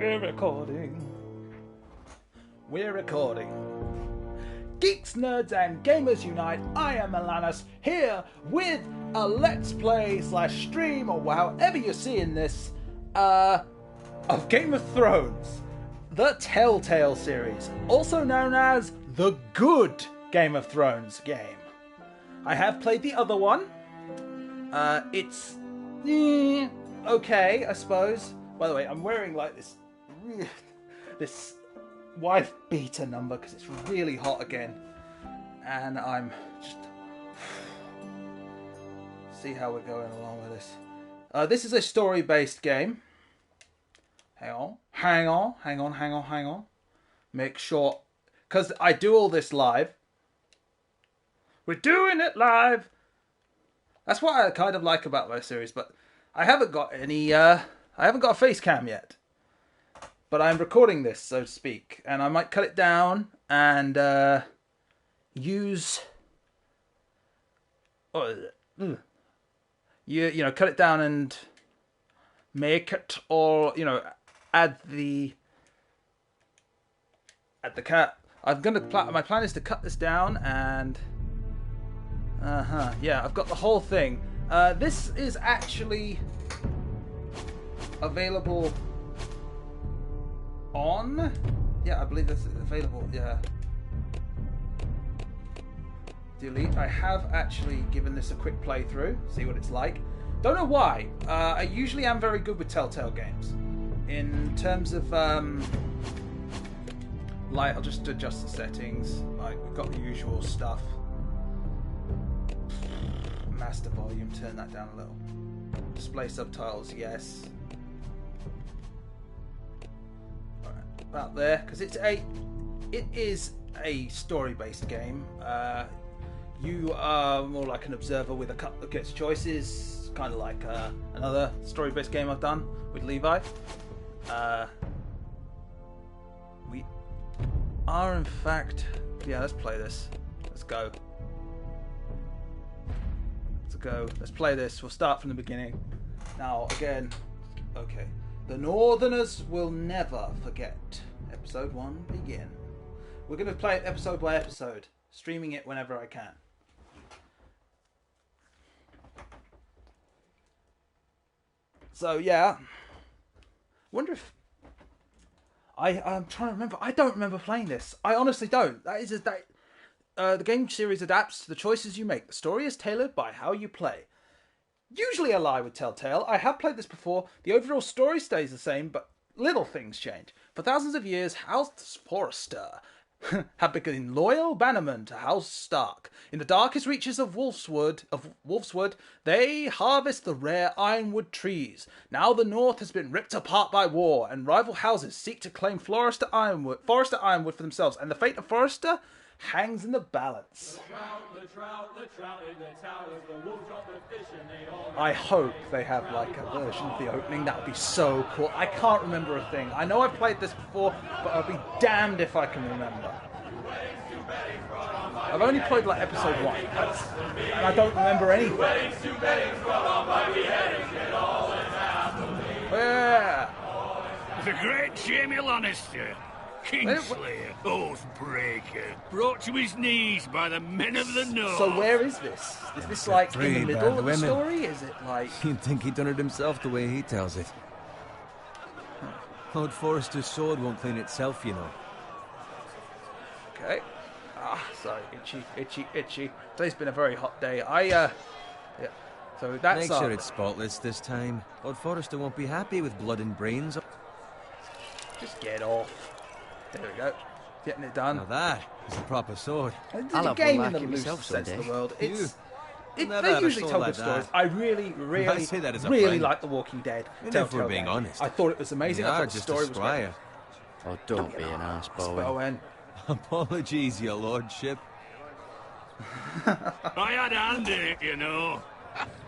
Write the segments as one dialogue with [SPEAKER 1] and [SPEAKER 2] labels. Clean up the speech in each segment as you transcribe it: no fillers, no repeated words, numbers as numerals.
[SPEAKER 1] We're recording. We're recording. Geeks, nerds, and gamers unite. I am Milanus, here with a Let's Play / stream, or however you're seeing this, of Game of Thrones. The Telltale series, also known as the good Game of Thrones game. I have played the other one. It's okay, I suppose. By the way, I'm wearing like this wife beater number because it's really hot again, and I'm just see how we're going along with this. This is a story-based game. Hang on. Make sure, because I do all this live. We're doing it live. That's what I kind of like about my series, but I haven't got any. I haven't got a face cam yet, but I'm recording this, so to speak, and I might cut it down and use. You know, cut it down and make it, or add the cat. I'm gonna. My plan is to cut this down and. Yeah, I've got the whole thing. This is actually available on. Yeah, I believe this is available. Yeah. Delete. I have actually given this a quick playthrough. See what it's like. Don't know why. I usually am very good with Telltale games. In terms of like, I'll just adjust the settings. Like, we've got the usual stuff. Master volume, turn that down a little. Display subtitles, yes. Alright, about there, because it is a story-based game. You are more like an observer with a couple of gets choices, kind of like another story-based game I've done with Levi. We are, in fact, yeah. Let's play this. Let's go. Let's play this. We'll start from the beginning. Now, again, okay. The Northerners will never forget. Episode 1, begin. We're going to play it episode by episode, streaming it whenever I can. So, yeah. Wonder if... I'm trying to remember. I don't remember playing this. I honestly don't. The game series adapts to the choices you make. The story is tailored by how you play. Usually a lie with Telltale. I have played this before. The overall story stays the same, but little things change. For thousands of years, House Forrester have been loyal bannermen to House Stark. In the darkest reaches of Wolfswood, they harvest the rare ironwood trees. Now the North has been ripped apart by war, and rival houses seek to claim Forrester Ironwood for themselves. And the fate of Forrester hangs in the balance. The trout in the towers, the wolves drop the fish and they all... I hope they have like a version of the opening. That would be so cool. I can't remember a thing. I know I've played this before, but I'll be damned if I can remember. I've only played like episode 1, and I don't remember anything. Yeah.
[SPEAKER 2] The great Jaime Lannister, Kingslayer, Oathbreaker, brought to his knees by the men of the North.
[SPEAKER 1] So where is this? Is this like in the middle of the story? Is it like...
[SPEAKER 3] You'd think he'd done it himself the way he tells it. Lord Forrester's sword won't clean itself, you know.
[SPEAKER 1] Okay. Sorry, itchy. Today's been a very hot day. Yeah. So that's...
[SPEAKER 3] Make sure it's spotless this time. Lord Forrester won't be happy with blood and brains.
[SPEAKER 1] Just get off. There we go. Getting it done.
[SPEAKER 3] Now that is a proper sword.
[SPEAKER 1] I'll have one like it myself someday. The world. They usually tell good stories. I really like The Walking Dead.
[SPEAKER 3] If we're being honest.
[SPEAKER 1] I thought it was amazing. I thought the story was great.
[SPEAKER 4] Oh, don't be an ass, Bowen.
[SPEAKER 3] Apologies, your lordship.
[SPEAKER 2] I had a hand in it, you know.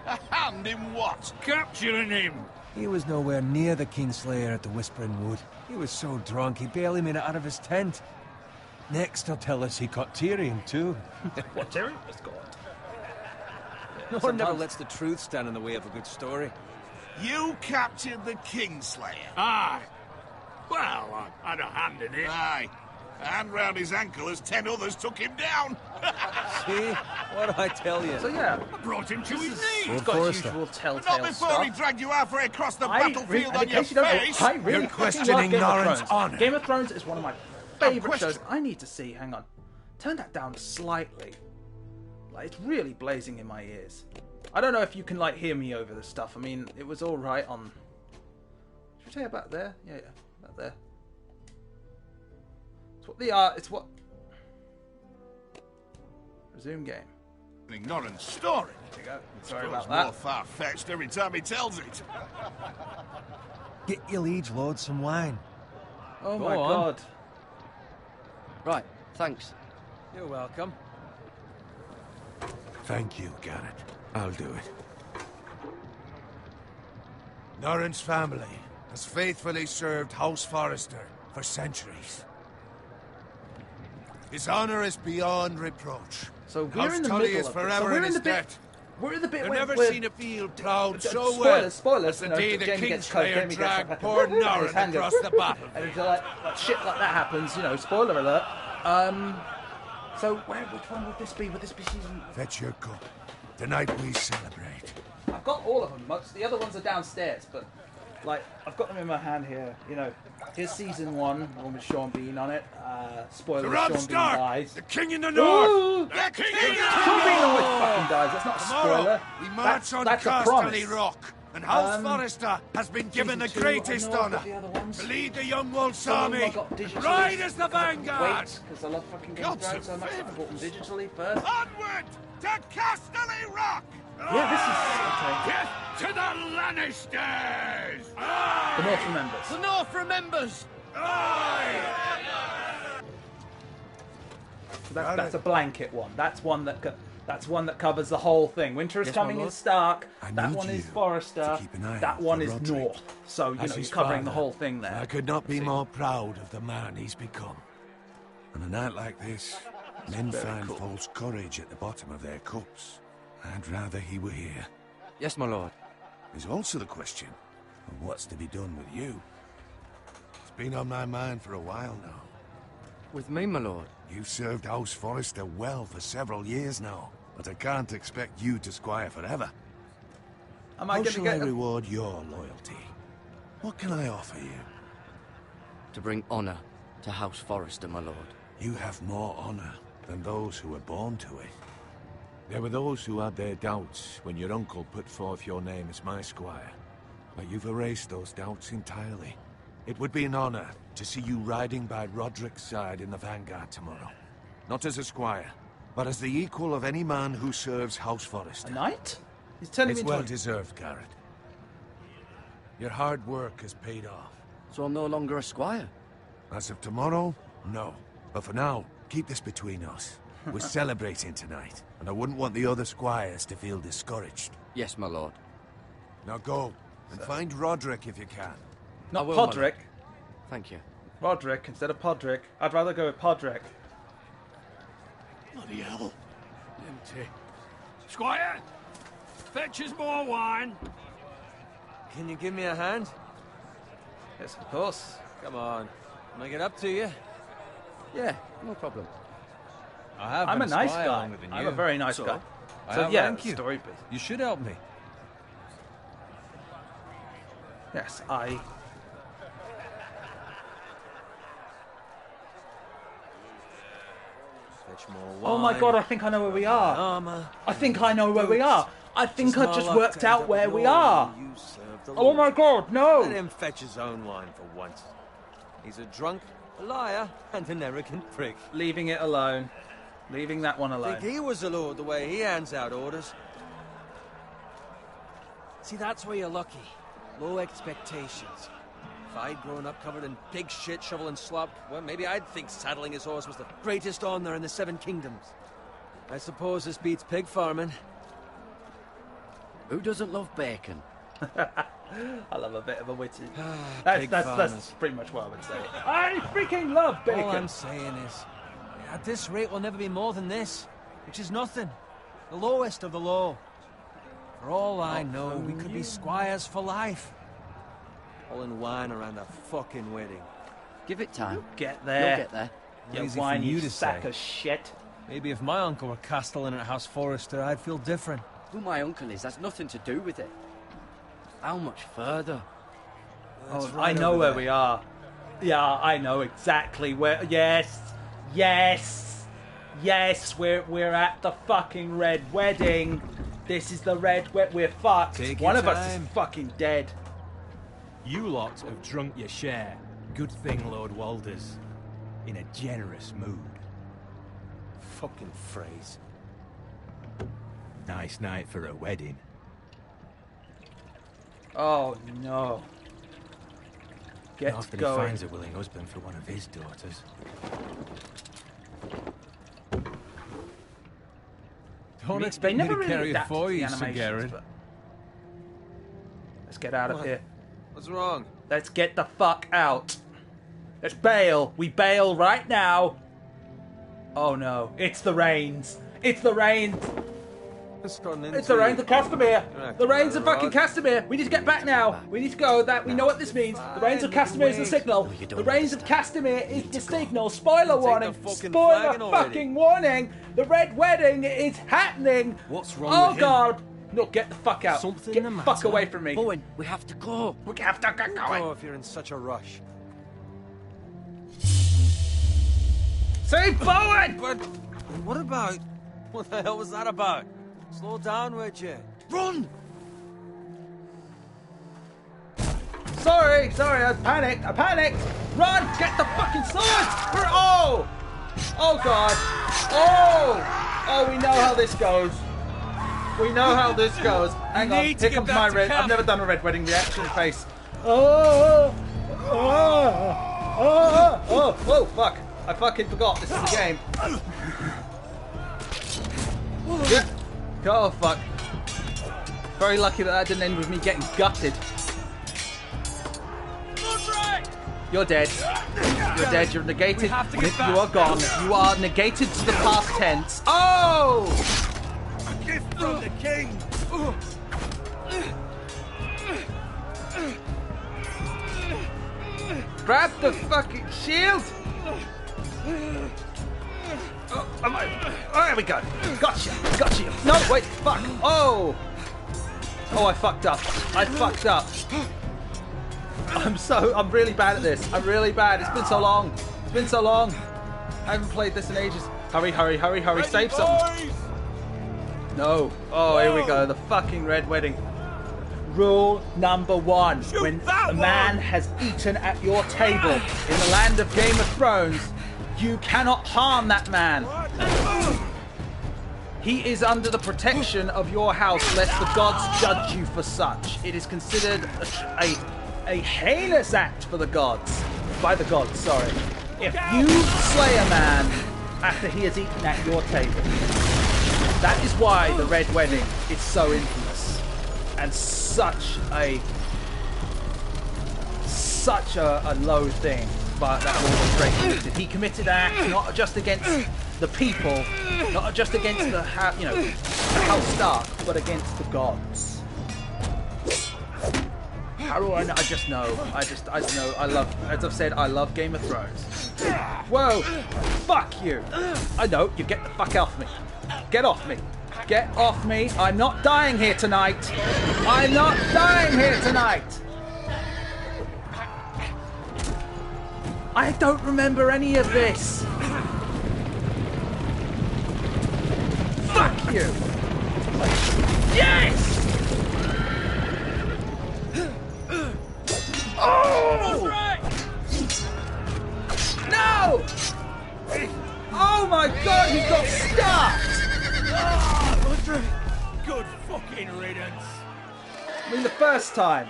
[SPEAKER 5] A hand in what?
[SPEAKER 2] Capturing him.
[SPEAKER 3] He was nowhere near the Kingslayer at the Whispering Wood. He was so drunk he barely made it out of his tent. Next, he'll tell us he caught Tyrion, too.
[SPEAKER 1] What Tyrion was caught?
[SPEAKER 3] No one never lets the truth stand in the way of a good story.
[SPEAKER 5] You captured the Kingslayer?
[SPEAKER 2] Aye. Well, I had a hand in it.
[SPEAKER 5] Aye. A hand round his ankle as 10 others took him down.
[SPEAKER 3] See? What do I tell you?
[SPEAKER 1] So yeah,
[SPEAKER 2] I brought him to his knees.
[SPEAKER 1] he's got his
[SPEAKER 3] Forrester.
[SPEAKER 1] usual
[SPEAKER 5] But
[SPEAKER 1] telltale
[SPEAKER 5] not before he
[SPEAKER 1] stuff.
[SPEAKER 5] dragged you halfway across the
[SPEAKER 1] I
[SPEAKER 5] battlefield
[SPEAKER 1] and
[SPEAKER 5] on
[SPEAKER 1] in
[SPEAKER 5] your
[SPEAKER 1] case you don't know,
[SPEAKER 5] face.
[SPEAKER 1] I really
[SPEAKER 3] You're
[SPEAKER 1] fucking
[SPEAKER 3] questioning
[SPEAKER 1] love Game of
[SPEAKER 3] Norrin's
[SPEAKER 1] Thrones.
[SPEAKER 3] honor.
[SPEAKER 1] Game of Thrones is one of my favourite
[SPEAKER 5] question.
[SPEAKER 1] shows. I need to see. Hang on, turn that down slightly. Like it's really blazing in my ears. I don't know if you can like hear me over this stuff. I mean, it was all right on. Should we say about there? Yeah, about there. It's what the art. It's what. Resume game.
[SPEAKER 5] Norrin's story.
[SPEAKER 1] There you go. Sorry
[SPEAKER 5] Grows
[SPEAKER 1] about
[SPEAKER 5] more
[SPEAKER 1] that.
[SPEAKER 5] far-fetched every time he tells it.
[SPEAKER 3] Get your liege lord some wine.
[SPEAKER 1] Oh
[SPEAKER 3] Go
[SPEAKER 1] my
[SPEAKER 3] on.
[SPEAKER 1] god.
[SPEAKER 4] Right, thanks.
[SPEAKER 3] You're welcome.
[SPEAKER 6] Thank you, Garrett. I'll do it. Norrin's family has faithfully served House Forrester for centuries. His honor is beyond reproach.
[SPEAKER 1] So we're
[SPEAKER 6] House
[SPEAKER 1] in the
[SPEAKER 6] Tully
[SPEAKER 1] middle
[SPEAKER 6] is
[SPEAKER 1] of it.
[SPEAKER 6] forever
[SPEAKER 1] So we're
[SPEAKER 6] in
[SPEAKER 1] in
[SPEAKER 6] his
[SPEAKER 1] the bit.
[SPEAKER 6] debt.
[SPEAKER 1] We're in the bit
[SPEAKER 6] I've
[SPEAKER 1] where
[SPEAKER 6] never
[SPEAKER 1] we're,
[SPEAKER 6] seen a field plowed so
[SPEAKER 1] spoilers,
[SPEAKER 6] well
[SPEAKER 1] spoilers.
[SPEAKER 6] as the day the
[SPEAKER 1] Jamie gets close.
[SPEAKER 6] Kingslayer
[SPEAKER 1] Jamie gets
[SPEAKER 6] dragged
[SPEAKER 1] like
[SPEAKER 6] poor
[SPEAKER 1] and his
[SPEAKER 6] Norrin
[SPEAKER 1] hand goes,
[SPEAKER 6] across the battle.
[SPEAKER 1] and it's like shit like that happens. You know, spoiler alert. So which one would this be? Would this be season?
[SPEAKER 6] Fetch your cup. Tonight we celebrate.
[SPEAKER 1] I've got all of them. Most the other ones are downstairs, but like I've got them in my hand here. You know, here's season 1, the one with Sean Bean on it. Spoiler:
[SPEAKER 6] Robb
[SPEAKER 1] Sean Bean
[SPEAKER 6] Stark,
[SPEAKER 1] dies.
[SPEAKER 6] the king in the north.
[SPEAKER 1] Ooh!
[SPEAKER 5] The king
[SPEAKER 1] Sean Bean always fucking dies. That's not a
[SPEAKER 6] Tomorrow
[SPEAKER 1] spoiler.
[SPEAKER 6] we march on
[SPEAKER 1] That's a
[SPEAKER 6] Casterly
[SPEAKER 1] promise.
[SPEAKER 6] Rock, and House Forrester has been given the
[SPEAKER 1] Season 2, I
[SPEAKER 6] greatest
[SPEAKER 1] know I've
[SPEAKER 6] honor
[SPEAKER 1] got the other ones.
[SPEAKER 6] to lead the young wolf's
[SPEAKER 1] Some of them
[SPEAKER 6] army.
[SPEAKER 1] I got digitally.
[SPEAKER 6] Ride as the
[SPEAKER 1] Wait,
[SPEAKER 6] vanguard.
[SPEAKER 1] because I love fucking Game of
[SPEAKER 5] Gods
[SPEAKER 1] Thrones so much. I
[SPEAKER 5] forbid.
[SPEAKER 1] bought them digitally first.
[SPEAKER 5] Onward to Casterly Rock!
[SPEAKER 1] Yeah,
[SPEAKER 2] Death to the Lannisters!
[SPEAKER 1] this is okay. The North remembers.
[SPEAKER 4] The North remembers!
[SPEAKER 1] So that's a blanket one. That's one that covers the whole thing. Winter is
[SPEAKER 3] Yes, my
[SPEAKER 1] coming in
[SPEAKER 3] lord.
[SPEAKER 1] Stark.
[SPEAKER 6] I
[SPEAKER 1] That
[SPEAKER 6] need
[SPEAKER 1] one is
[SPEAKER 6] you
[SPEAKER 1] Forrester.
[SPEAKER 6] to keep an eye
[SPEAKER 1] That
[SPEAKER 6] out
[SPEAKER 1] one
[SPEAKER 6] for
[SPEAKER 1] is
[SPEAKER 6] Roderick.
[SPEAKER 1] North. So you
[SPEAKER 6] As
[SPEAKER 1] know
[SPEAKER 6] his
[SPEAKER 1] he's covering the
[SPEAKER 6] father,
[SPEAKER 1] whole thing there.
[SPEAKER 6] I could not be
[SPEAKER 1] See?
[SPEAKER 6] more proud of the man he's become. On a night like this, men
[SPEAKER 1] very
[SPEAKER 6] find
[SPEAKER 1] cool.
[SPEAKER 6] false courage at the bottom of their cups. I'd rather he were here.
[SPEAKER 4] Yes, my lord.
[SPEAKER 6] There's also the question of what's to be done with you. It's been on my mind for a while now.
[SPEAKER 4] With me, my lord.
[SPEAKER 6] You've served House Forrester well for several years now, but I can't expect you to squire forever.
[SPEAKER 1] Am I
[SPEAKER 6] How
[SPEAKER 1] going to
[SPEAKER 6] shall
[SPEAKER 1] get
[SPEAKER 6] I reward your loyalty? What can I offer you?
[SPEAKER 4] To bring honor to House Forrester, my lord.
[SPEAKER 6] You have more honor than those who were born to it. There were those who had their doubts when your uncle put forth your name as my squire. But you've erased those doubts entirely. It would be an honor to see you riding by Roderick's side in the vanguard tomorrow. Not as a squire, but as the equal of any man who serves House Forrester.
[SPEAKER 1] a knight? He's turning
[SPEAKER 6] It's
[SPEAKER 1] me into
[SPEAKER 6] well
[SPEAKER 1] a...
[SPEAKER 6] deserved, Garrett. Your hard work has paid off.
[SPEAKER 4] So I'm no longer a squire.
[SPEAKER 6] As of tomorrow, no. But for now, keep this between us. We're celebrating tonight, and I wouldn't want the other squires to feel discouraged.
[SPEAKER 4] Yes, my lord.
[SPEAKER 6] Now go, and find Roderick if you can.
[SPEAKER 1] Not
[SPEAKER 4] I will, my
[SPEAKER 1] Podrick.
[SPEAKER 4] Thank you.
[SPEAKER 1] Roderick instead of Podrick. I'd rather go with Podrick.
[SPEAKER 5] Bloody hell.
[SPEAKER 2] Empty. Squire, fetch us more wine.
[SPEAKER 3] Can you give me a hand?
[SPEAKER 1] Yes, of course.
[SPEAKER 3] Come on. Can I get up to you?
[SPEAKER 4] Yeah, no problem.
[SPEAKER 3] I have
[SPEAKER 1] I'm a
[SPEAKER 3] been
[SPEAKER 1] nice
[SPEAKER 3] squire
[SPEAKER 1] guy.
[SPEAKER 3] longer than
[SPEAKER 1] I'm
[SPEAKER 3] you,
[SPEAKER 1] a very nice
[SPEAKER 3] so
[SPEAKER 1] guy.
[SPEAKER 3] I
[SPEAKER 1] So yeah,
[SPEAKER 3] outrank you.
[SPEAKER 1] story bit.
[SPEAKER 3] You should help me.
[SPEAKER 1] Yes, I...
[SPEAKER 3] Fetch more wine.
[SPEAKER 1] Oh my god, I think I know where we are.
[SPEAKER 3] Armor.
[SPEAKER 1] I think I know where we are. I think I've just
[SPEAKER 3] Small
[SPEAKER 1] worked
[SPEAKER 3] octane
[SPEAKER 1] out
[SPEAKER 3] of
[SPEAKER 1] where we
[SPEAKER 3] glory
[SPEAKER 1] are.
[SPEAKER 3] you serve the
[SPEAKER 1] Oh my
[SPEAKER 3] Lord.
[SPEAKER 1] god,
[SPEAKER 3] Let
[SPEAKER 1] no!
[SPEAKER 3] him fetch his own wine for once. He's a drunk, a liar, and an arrogant prick.
[SPEAKER 1] Leaving it alone. Leaving that one alone.
[SPEAKER 3] Think he was a lord the way he hands out orders. See, that's where you're lucky. Low expectations. If I'd grown up covered in pig shit, shoveling slop, well, maybe I'd think saddling his horse was the greatest honor in the Seven Kingdoms. I suppose this beats pig farming.
[SPEAKER 4] Who doesn't love bacon?
[SPEAKER 1] I love a bit of a witty.
[SPEAKER 3] Pig
[SPEAKER 1] That's
[SPEAKER 3] farmers.
[SPEAKER 1] pretty much what I would say. I freaking love bacon!
[SPEAKER 3] All I'm saying is, at this rate we'll never be more than this, which is nothing. The lowest of the low. For all I know, we could be squires for life. All in wine around a fucking wedding.
[SPEAKER 4] Give it time.
[SPEAKER 1] Get
[SPEAKER 4] You'll
[SPEAKER 1] there.
[SPEAKER 4] get there.
[SPEAKER 1] You
[SPEAKER 3] Easy for
[SPEAKER 1] whiny
[SPEAKER 3] you to
[SPEAKER 1] sack
[SPEAKER 3] say.
[SPEAKER 1] of shit.
[SPEAKER 3] Maybe if my uncle were castellan at House Forrester, I'd feel different.
[SPEAKER 4] Who my uncle is has nothing to do with it. How much further?
[SPEAKER 3] That's
[SPEAKER 1] Oh,
[SPEAKER 3] right
[SPEAKER 1] I know
[SPEAKER 3] over
[SPEAKER 1] where
[SPEAKER 3] there.
[SPEAKER 1] we are. Yeah, I know exactly where. Yes, yes, yes. We're at the fucking Red Wedding. This is the Red Wedding. We're fucked.
[SPEAKER 3] Take
[SPEAKER 1] One
[SPEAKER 3] your
[SPEAKER 1] of us is
[SPEAKER 3] time.
[SPEAKER 1] fucking dead.
[SPEAKER 7] You lot have drunk your share. Good thing Lord Walder's in a generous mood.
[SPEAKER 3] Fucking phrase.
[SPEAKER 7] Nice night for a wedding.
[SPEAKER 1] Oh no. Get
[SPEAKER 7] Not that he
[SPEAKER 1] going.
[SPEAKER 7] finds a willing husband for one of his daughters.
[SPEAKER 3] Don't
[SPEAKER 1] They
[SPEAKER 3] expect me
[SPEAKER 1] never
[SPEAKER 3] to
[SPEAKER 1] really
[SPEAKER 3] carry it
[SPEAKER 1] adapted
[SPEAKER 3] for
[SPEAKER 1] to the
[SPEAKER 3] you, Sir
[SPEAKER 1] animations,
[SPEAKER 3] Garrett.
[SPEAKER 1] but- Let's get out of
[SPEAKER 3] What?
[SPEAKER 1] here.
[SPEAKER 3] What's wrong?
[SPEAKER 1] Let's get the fuck out. Let's bail. We bail right now. Oh no. It's the rains. It's the rains.
[SPEAKER 3] It's turning
[SPEAKER 1] It's the rains of Castamere.
[SPEAKER 3] Right,
[SPEAKER 1] The rains of
[SPEAKER 3] right.
[SPEAKER 1] fucking Castamere. We need to get back now. We need to go. That we know what this means. The rains of
[SPEAKER 3] Fine,
[SPEAKER 1] Castamere is the
[SPEAKER 3] wait.
[SPEAKER 1] signal.
[SPEAKER 4] you don't
[SPEAKER 1] The rains of
[SPEAKER 4] understand.
[SPEAKER 1] Castamere is the signal. Spoiler
[SPEAKER 3] the
[SPEAKER 1] warning.
[SPEAKER 3] fucking
[SPEAKER 1] Spoiler
[SPEAKER 3] flagon already.
[SPEAKER 1] fucking warning. The Red Wedding is happening.
[SPEAKER 3] What's wrong
[SPEAKER 1] Oh
[SPEAKER 3] with him?
[SPEAKER 1] god. No, get the fuck out.
[SPEAKER 3] Something
[SPEAKER 1] Get
[SPEAKER 3] the
[SPEAKER 1] the fuck
[SPEAKER 3] matter?
[SPEAKER 1] away from me.
[SPEAKER 4] Bowen, we have to go.
[SPEAKER 1] We have to get going.
[SPEAKER 3] Oh, if you're in such a rush.
[SPEAKER 1] Save Bowen!
[SPEAKER 3] But what about? What the hell was that about? Slow down, would you?
[SPEAKER 4] Run!
[SPEAKER 1] Sorry, I panicked. Run! Get the fucking sword! Oh! Oh god! Oh, we know how this goes. Hang on,
[SPEAKER 3] need to
[SPEAKER 1] here
[SPEAKER 3] get
[SPEAKER 1] comes
[SPEAKER 3] back
[SPEAKER 1] my
[SPEAKER 3] to
[SPEAKER 1] red. I've
[SPEAKER 3] camp.
[SPEAKER 1] never done a Red Wedding reaction face. Oh, fuck. I fucking forgot. This is a game. Yeah. Oh, fuck. Very lucky that didn't end with me getting gutted. You're dead. You're dead. You're negated.
[SPEAKER 3] have to get
[SPEAKER 1] You
[SPEAKER 3] back.
[SPEAKER 1] are gone. You are negated to the past tense. Oh!
[SPEAKER 5] A gift from the king!
[SPEAKER 1] Grab the fucking shield! Oh, there we go. Gotcha. No, wait, fuck. Oh! Oh, I fucked up. I'm really bad at this. I'm really bad. It's been so long. I haven't played this in ages. Hurry. Save something. No. Oh, here we go. The fucking Red Wedding. Rule number 1. When a man has eaten at your table in the land of Game of Thrones, you cannot harm that man. He is under the protection of your house, lest the gods judge you for such. It is considered a heinous act for the gods. By the gods, sorry. If you slay a man after he has eaten at your table. That is why the Red Wedding is so infamous. And such a low thing, but that Lord Drake committed. He committed an act not just against the people, not just against the House Stark, but against the gods. How do I know? I just know. I know. I love, as I've said, I love Game of Thrones. Whoa! Fuck you! I know. You get the fuck off me. Get off me. Get off me. I'm not dying here tonight. I don't remember any of this. Fuck you. Yes! Oh! No! Oh my god, he got stuck!
[SPEAKER 2] Good fucking riddance.
[SPEAKER 1] I mean, the first time.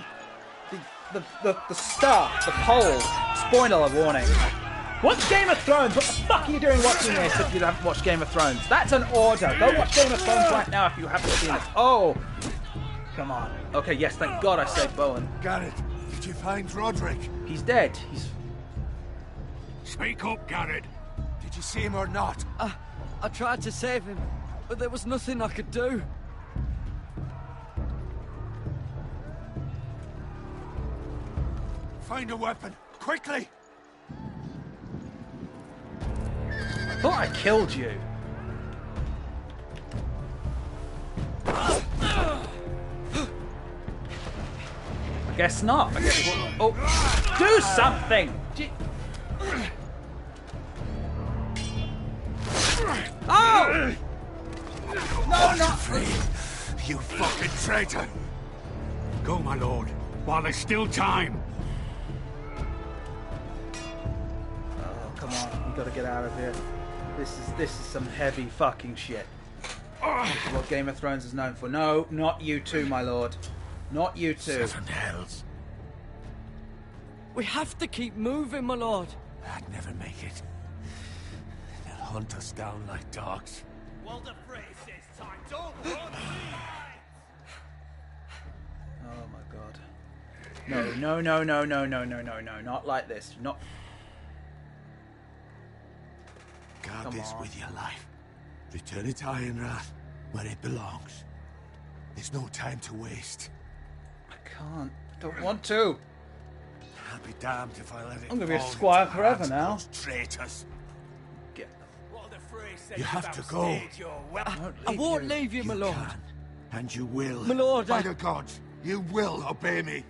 [SPEAKER 1] The start, the poll. Spoiler warning. Watch Game of Thrones. What the fuck are you doing watching this if you haven't watched Game of Thrones? That's an order. Go watch Game of Thrones right now if you haven't seen it. Oh! Come on. Okay, yes, thank God I saved Bowen.
[SPEAKER 5] Garrett, did you find Roderick?
[SPEAKER 1] He's dead. He's...
[SPEAKER 2] Speak up, Garrett.
[SPEAKER 5] Did you see him or not?
[SPEAKER 4] I tried to save him, but there was nothing I could do.
[SPEAKER 5] Find a weapon, quickly!
[SPEAKER 1] thought I killed you. I guess not. I guess oh, do something! Oh! No, not
[SPEAKER 5] Free, you fucking traitor!
[SPEAKER 2] Go, my lord, while there's still time.
[SPEAKER 1] Oh, come on. We gotta get out of here. This is some heavy fucking shit. This is what Game of Thrones is known for. No, not you two, my lord. Not you two.
[SPEAKER 5] Seven hells.
[SPEAKER 4] We have to keep moving, my lord.
[SPEAKER 6] I'd never make it. They'll hunt us down like dogs.
[SPEAKER 2] Walder Frey says time. Don't run!
[SPEAKER 1] Oh my god. No, not like this. Not.
[SPEAKER 6] Guard
[SPEAKER 1] Come
[SPEAKER 6] this
[SPEAKER 1] on.
[SPEAKER 6] with your life. Return it to Ironrath, where it belongs. There's no time to waste.
[SPEAKER 1] I can't. I don't want to.
[SPEAKER 6] I'll be damned if I let it
[SPEAKER 1] I'm gonna be a
[SPEAKER 6] fall
[SPEAKER 1] squire
[SPEAKER 6] into the
[SPEAKER 1] forever
[SPEAKER 6] hands of
[SPEAKER 1] now.
[SPEAKER 6] those traitors.
[SPEAKER 1] Get.
[SPEAKER 2] Walder Frey says
[SPEAKER 6] You have to go.
[SPEAKER 4] I won't leave you, my
[SPEAKER 6] You
[SPEAKER 4] lord.
[SPEAKER 6] can, and you will.
[SPEAKER 4] My lord,
[SPEAKER 6] By
[SPEAKER 4] I-
[SPEAKER 6] the gods, you will obey me.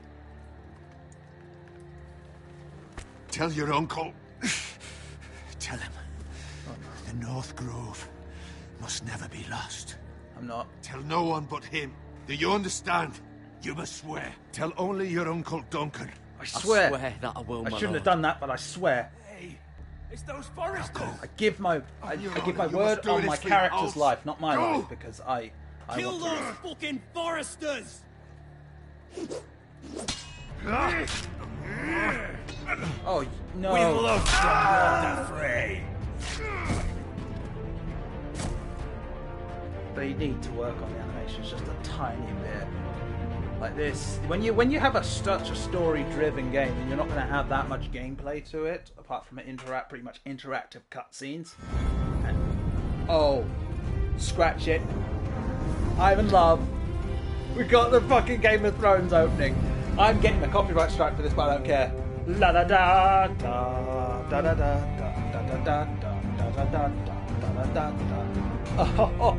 [SPEAKER 6] Tell your uncle. Tell him. The North Grove must never be lost.
[SPEAKER 1] I'm not.
[SPEAKER 6] Tell no one but him. Do you understand? You must swear. Tell only your Uncle Duncan.
[SPEAKER 1] I swear.
[SPEAKER 4] I swear that I will,
[SPEAKER 1] I
[SPEAKER 4] my
[SPEAKER 1] shouldn't
[SPEAKER 4] lord.
[SPEAKER 1] have done that, but I swear.
[SPEAKER 2] Hey, it's those foresters.
[SPEAKER 1] I give my
[SPEAKER 6] Your
[SPEAKER 1] I give my
[SPEAKER 6] honour, you
[SPEAKER 1] word
[SPEAKER 6] must do
[SPEAKER 1] on
[SPEAKER 6] this
[SPEAKER 1] my
[SPEAKER 6] for your
[SPEAKER 1] character's
[SPEAKER 6] oath.
[SPEAKER 1] life, not my
[SPEAKER 6] Go!
[SPEAKER 1] life, because I
[SPEAKER 2] Kill
[SPEAKER 1] want
[SPEAKER 2] those fucking foresters!
[SPEAKER 1] to. Oh no!
[SPEAKER 2] We love some Walder Frey.
[SPEAKER 1] They need to work on the animations just a tiny bit. Like this, when you have such a story-driven game, then you're not going to have that much gameplay to it, apart from pretty much interactive cutscenes. And oh, scratch it! I'm in love. We got the fucking Game of Thrones opening. I'm getting a copyright strike for this, but I don't care. La da da da da da da da da da da da da da da da.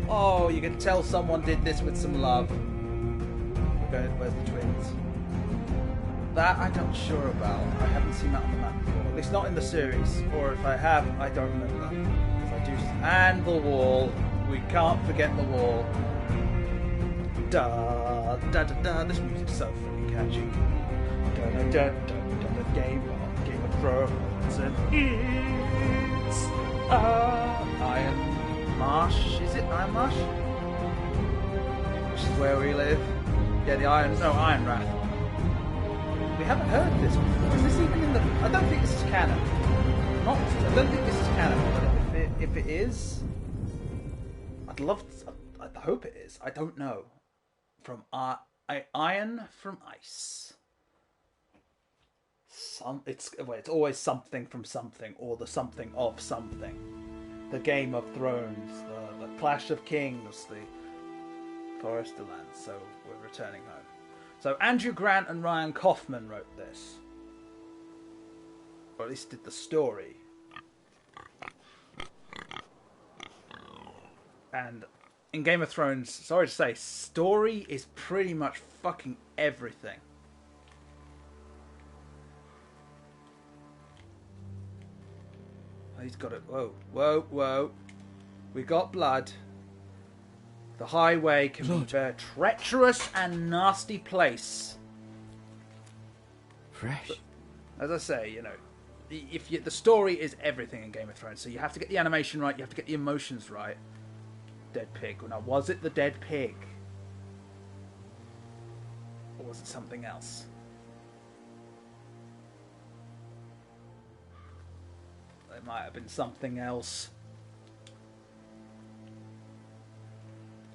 [SPEAKER 1] Oh, you can tell someone did this with some love. Where's the twins? That I'm not sure about. I haven't seen that on the map before. At least not in the series. Or if I have, I don't remember. If I do, and the wall. We can't forget the wall. Da da da da. This music's so fucking catchy. Da da da da da da. Game of Thrones and it's Iron Marsh. Is it Iron Marsh? Which is where we live. Yeah, Iron Wrath. We haven't heard this before. Is this even in the? I don't think this is canon. I don't think this is canon. But if it is, I'd love. I hope it is. I don't know. From Iron from Ice. It's always something from something, or the something of something. The Game of Thrones, the Clash of Kings, the Forester Lands. So we're returning home. So Andrew Grant and Ryan Kaufman wrote this, or at least did the story. And in Game of Thrones, sorry to say, story is pretty much fucking everything. He's got it. Whoa, whoa, whoa. We got blood. The highway can be a treacherous and nasty place.
[SPEAKER 4] Fresh.
[SPEAKER 1] As I say, the story is everything in Game of Thrones, so you have to get the animation right, you have to get the emotions right. Dead pig. Now, was it the dead pig? Or was it something else? It might have been something else.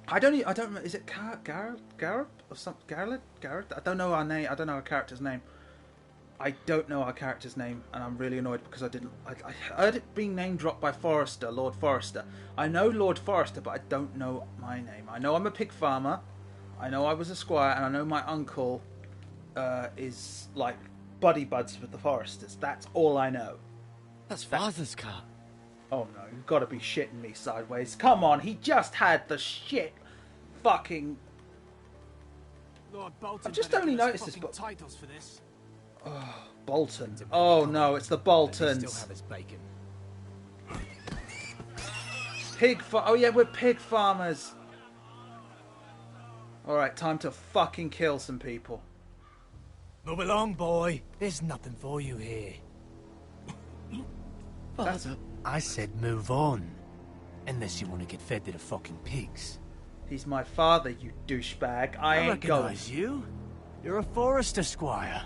[SPEAKER 1] I don't know. Is it Garrett or something? Garrett? I don't know our name. I don't know our character's name. I don't know our character's name, and I'm really annoyed because I heard it being name dropped by Forrester, Lord Forrester. I know Lord Forrester, but I don't know my name. I know I'm a pig farmer. I know I was a squire, and I know my uncle is like buddy buds with the Forresters. That's all I know.
[SPEAKER 4] That's father's car.
[SPEAKER 1] Oh no, you've got to be shitting me sideways. Come on, he just had the shit fucking...
[SPEAKER 7] Lord Bolton
[SPEAKER 1] I've just
[SPEAKER 7] better
[SPEAKER 1] only
[SPEAKER 7] give us
[SPEAKER 1] noticed this,
[SPEAKER 7] fucking
[SPEAKER 1] but...
[SPEAKER 7] titles for this.
[SPEAKER 1] Bolton. Oh no, it's the Boltons.
[SPEAKER 7] Still have his bacon.
[SPEAKER 1] Oh yeah, we're pig farmers. Alright, time to fucking kill some people.
[SPEAKER 7] Move along, boy. There's nothing for you here.
[SPEAKER 1] Father.
[SPEAKER 7] I said move on. Unless you want to get fed to the fucking pigs.
[SPEAKER 1] He's my father, you douchebag. I ain't going.
[SPEAKER 7] recognize you. You're a Forester squire.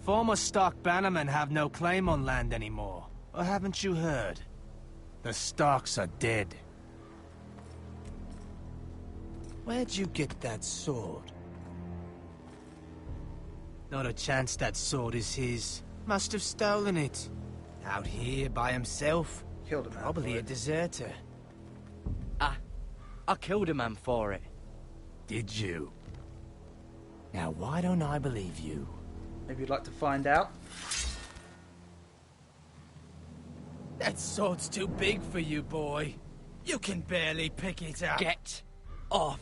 [SPEAKER 7] Former Stark bannermen have no claim on land anymore. Or haven't you heard? The Starks are dead. Where'd you get that sword? Not a chance that sword is his. Must have stolen it. Out here by himself.
[SPEAKER 1] Killed a man.
[SPEAKER 7] Probably a deserter.
[SPEAKER 4] I killed a man for it.
[SPEAKER 7] Did you? Now why don't I believe you?
[SPEAKER 1] Maybe you'd like to find out.
[SPEAKER 7] That sword's too big for you, boy. You can barely pick it up.
[SPEAKER 4] Get off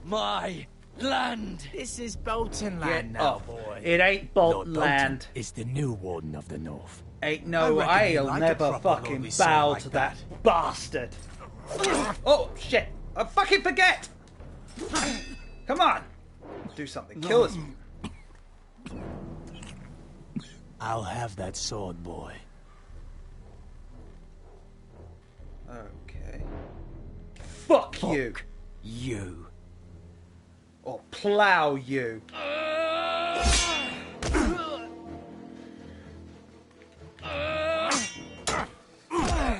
[SPEAKER 4] my land!
[SPEAKER 7] This is Bolton land
[SPEAKER 1] Get
[SPEAKER 7] now,
[SPEAKER 1] off.
[SPEAKER 7] boy.
[SPEAKER 1] It ain't Bolton land.
[SPEAKER 7] Is the new warden of the north.
[SPEAKER 1] Ain't no,
[SPEAKER 7] I reckon he'd
[SPEAKER 1] I'll
[SPEAKER 7] like a
[SPEAKER 1] never
[SPEAKER 7] proper
[SPEAKER 1] fucking
[SPEAKER 7] lordly sword
[SPEAKER 1] bow
[SPEAKER 7] like
[SPEAKER 1] to that bastard. Oh shit! I fucking forget. Come on, do something. Kill us.
[SPEAKER 7] I'll have that sword, boy.
[SPEAKER 1] Okay. Fuck you.
[SPEAKER 7] You.
[SPEAKER 1] Or plow you.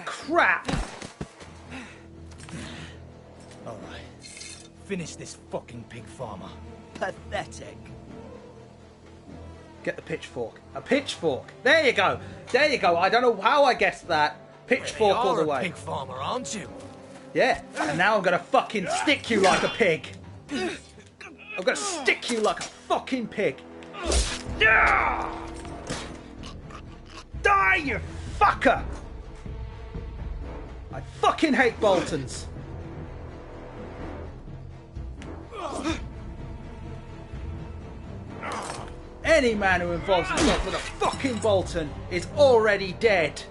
[SPEAKER 1] Crap.
[SPEAKER 7] Alright. Finish this fucking pig farmer.
[SPEAKER 4] Pathetic.
[SPEAKER 1] Get the pitchfork. A pitchfork. There you go. There you go. I don't know how I guessed that. Pitchfork all the
[SPEAKER 7] You're a
[SPEAKER 1] way.
[SPEAKER 7] pig farmer, aren't you?
[SPEAKER 1] Yeah. And now I'm gonna fucking stick you like a pig. I'm gonna stick you like a fucking pig. Die, you fucker! I fucking hate Boltons. Any man who involves himself with a fucking Bolton is already dead.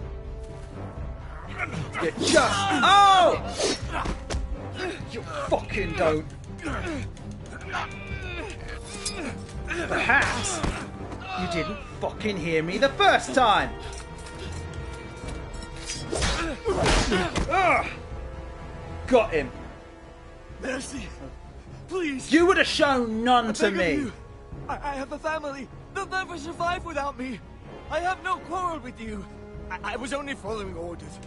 [SPEAKER 1] You just... Oh! You fucking don't. Perhaps you didn't fucking hear me the first time. Ugh. Got him.
[SPEAKER 7] Mercy. Please.
[SPEAKER 1] You would have shown none to me.
[SPEAKER 7] You. I have a family. They'll never survive without me. I have no quarrel with you. I was only following orders.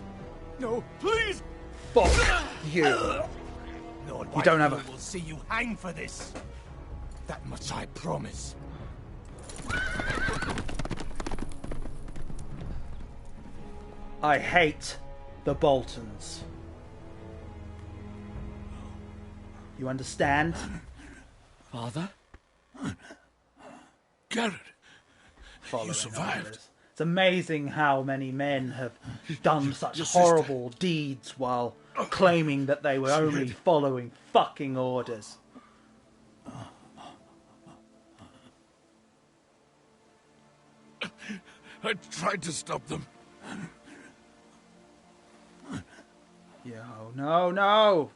[SPEAKER 7] No, please.
[SPEAKER 1] Fuck you.
[SPEAKER 7] Lord
[SPEAKER 1] You don't have a...
[SPEAKER 7] will see you hang for this. That much I promise.
[SPEAKER 1] I hate the Boltons. You understand?
[SPEAKER 4] Father?
[SPEAKER 5] Garrett,
[SPEAKER 1] Following
[SPEAKER 5] you survived.
[SPEAKER 1] orders. It's amazing how many men have done such
[SPEAKER 5] Your sister.
[SPEAKER 1] horrible deeds while claiming that they were only following fucking orders.
[SPEAKER 5] I tried to stop them.
[SPEAKER 1] Yeah, oh, no.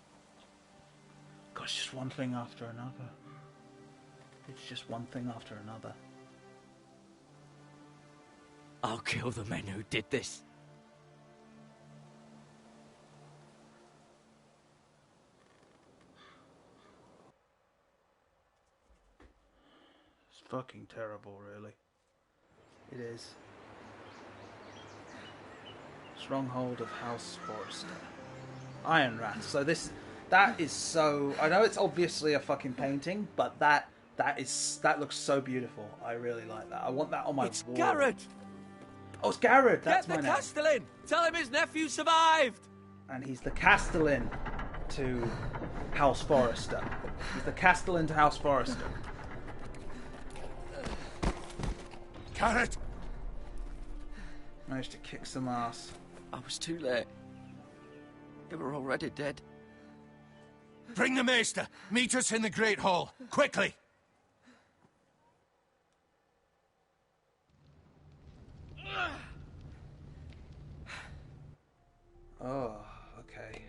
[SPEAKER 1] Gosh, just one thing after another. It's just one thing after another.
[SPEAKER 4] I'll kill the men who did this.
[SPEAKER 1] It's fucking terrible, really. It is. Stronghold of House Forrester. Iron Rat. So that is so... I know it's obviously a fucking painting, but that looks so beautiful. I really like that. I want that on my
[SPEAKER 3] It's
[SPEAKER 1] wall.
[SPEAKER 3] Garrett!
[SPEAKER 1] Oh, it's Garrett. That's
[SPEAKER 3] Get
[SPEAKER 1] my
[SPEAKER 3] the
[SPEAKER 1] name.
[SPEAKER 3] Castellan! Tell him his nephew survived!
[SPEAKER 1] And he's the Castellan to House Forrester. He's the Castellan to House Forrester.
[SPEAKER 5] Garrett!
[SPEAKER 1] Managed to kick some ass.
[SPEAKER 4] I was too late. They were already dead.
[SPEAKER 6] Bring the maester. Meet us in the Great Hall. Quickly.
[SPEAKER 1] Oh, okay.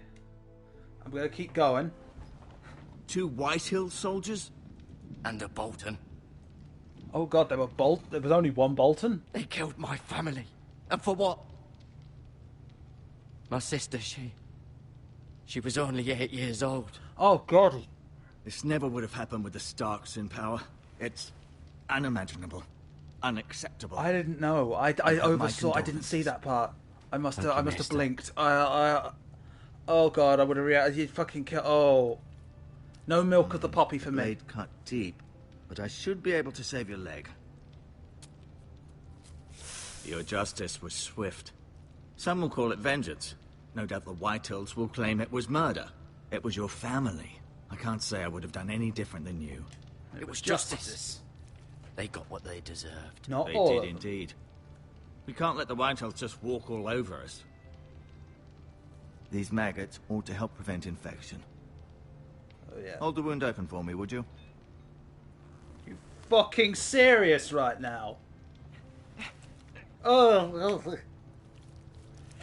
[SPEAKER 1] I'm gonna keep going.
[SPEAKER 8] 2 Whitehill soldiers?
[SPEAKER 4] And a Bolton.
[SPEAKER 1] Oh god, there was only one Bolton?
[SPEAKER 4] They killed my family. And for what? My sister, she was only 8 years old.
[SPEAKER 1] Oh god.
[SPEAKER 8] This never would have happened with the Starks in power. It's unimaginable. Unacceptable.
[SPEAKER 1] I didn't know. I oversaw. I didn't see that part. I must have blinked. Oh god, I would have reacted. You'd fucking kill. Oh, no milk of the poppy for me.
[SPEAKER 8] Blade cut deep, but I should be able to save your leg. Your justice was swift. Some will call it vengeance. No doubt the Whitehills will claim it was murder. It was your family. I can't say I would have done any different than you.
[SPEAKER 4] It was justice. They got what they deserved.
[SPEAKER 1] Not
[SPEAKER 8] They
[SPEAKER 1] all
[SPEAKER 8] did
[SPEAKER 1] of them.
[SPEAKER 8] indeed. We can't let the Whitehills just walk all over us. These maggots ought to help prevent infection.
[SPEAKER 1] Oh yeah.
[SPEAKER 8] Hold the wound open for me, would you?
[SPEAKER 1] You fucking serious right now? Oh.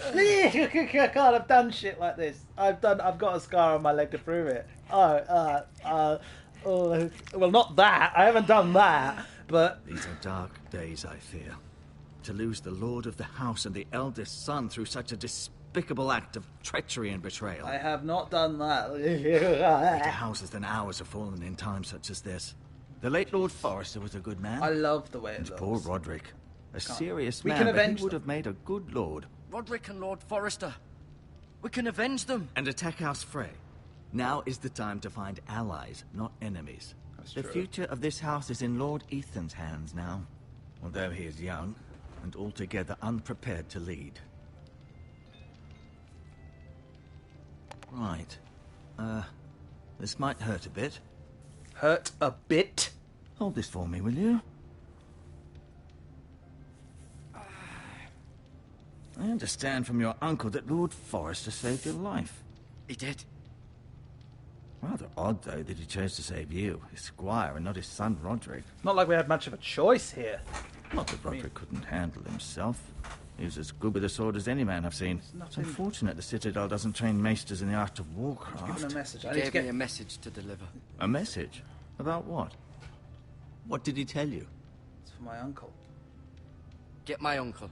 [SPEAKER 1] I can't have done shit like this. I've got a scar on my leg to prove it. Oh, well, not that. I haven't done that, but
[SPEAKER 8] These are dark days, I fear. To lose the lord of the house and the eldest son through such a despicable act of treachery and betrayal.
[SPEAKER 1] I have not done that.
[SPEAKER 8] Greater houses than ours have fallen in times such as this. The late Lord Forrester was a good man.
[SPEAKER 1] I love the way it
[SPEAKER 8] And
[SPEAKER 1] looks.
[SPEAKER 8] poor Roderick. A serious
[SPEAKER 1] We
[SPEAKER 8] man,
[SPEAKER 1] can
[SPEAKER 8] but
[SPEAKER 1] avenge
[SPEAKER 8] he would
[SPEAKER 1] them.
[SPEAKER 8] have made a good lord.
[SPEAKER 4] Roderick and Lord Forrester. We can avenge them.
[SPEAKER 8] And attack House Frey. Now is the time to find allies, not enemies.
[SPEAKER 1] That's
[SPEAKER 8] The
[SPEAKER 1] true.
[SPEAKER 8] future of this house is in Lord Ethan's hands now. Although he is young, and altogether unprepared to lead. Right. This might hurt a bit.
[SPEAKER 1] Hurt a bit.
[SPEAKER 8] Hold this for me, will you? I understand from your uncle that Lord Forrester saved your life.
[SPEAKER 4] He did.
[SPEAKER 8] Rather odd, though, that he chose to save you, his squire, and not his son Roderick.
[SPEAKER 1] Not like we had much of a choice here.
[SPEAKER 8] Not that Roderick couldn't handle himself. He was as good with a sword as any man I've seen. It's
[SPEAKER 1] nothing-
[SPEAKER 8] unfortunate the Citadel doesn't train maesters in the art of
[SPEAKER 1] Give him
[SPEAKER 8] warcraft.
[SPEAKER 1] a message.
[SPEAKER 4] He
[SPEAKER 1] I need to
[SPEAKER 4] gave
[SPEAKER 1] get
[SPEAKER 4] me a message to deliver.
[SPEAKER 8] A message? About what? What did he tell you?
[SPEAKER 1] It's for my uncle.
[SPEAKER 4] Get my uncle.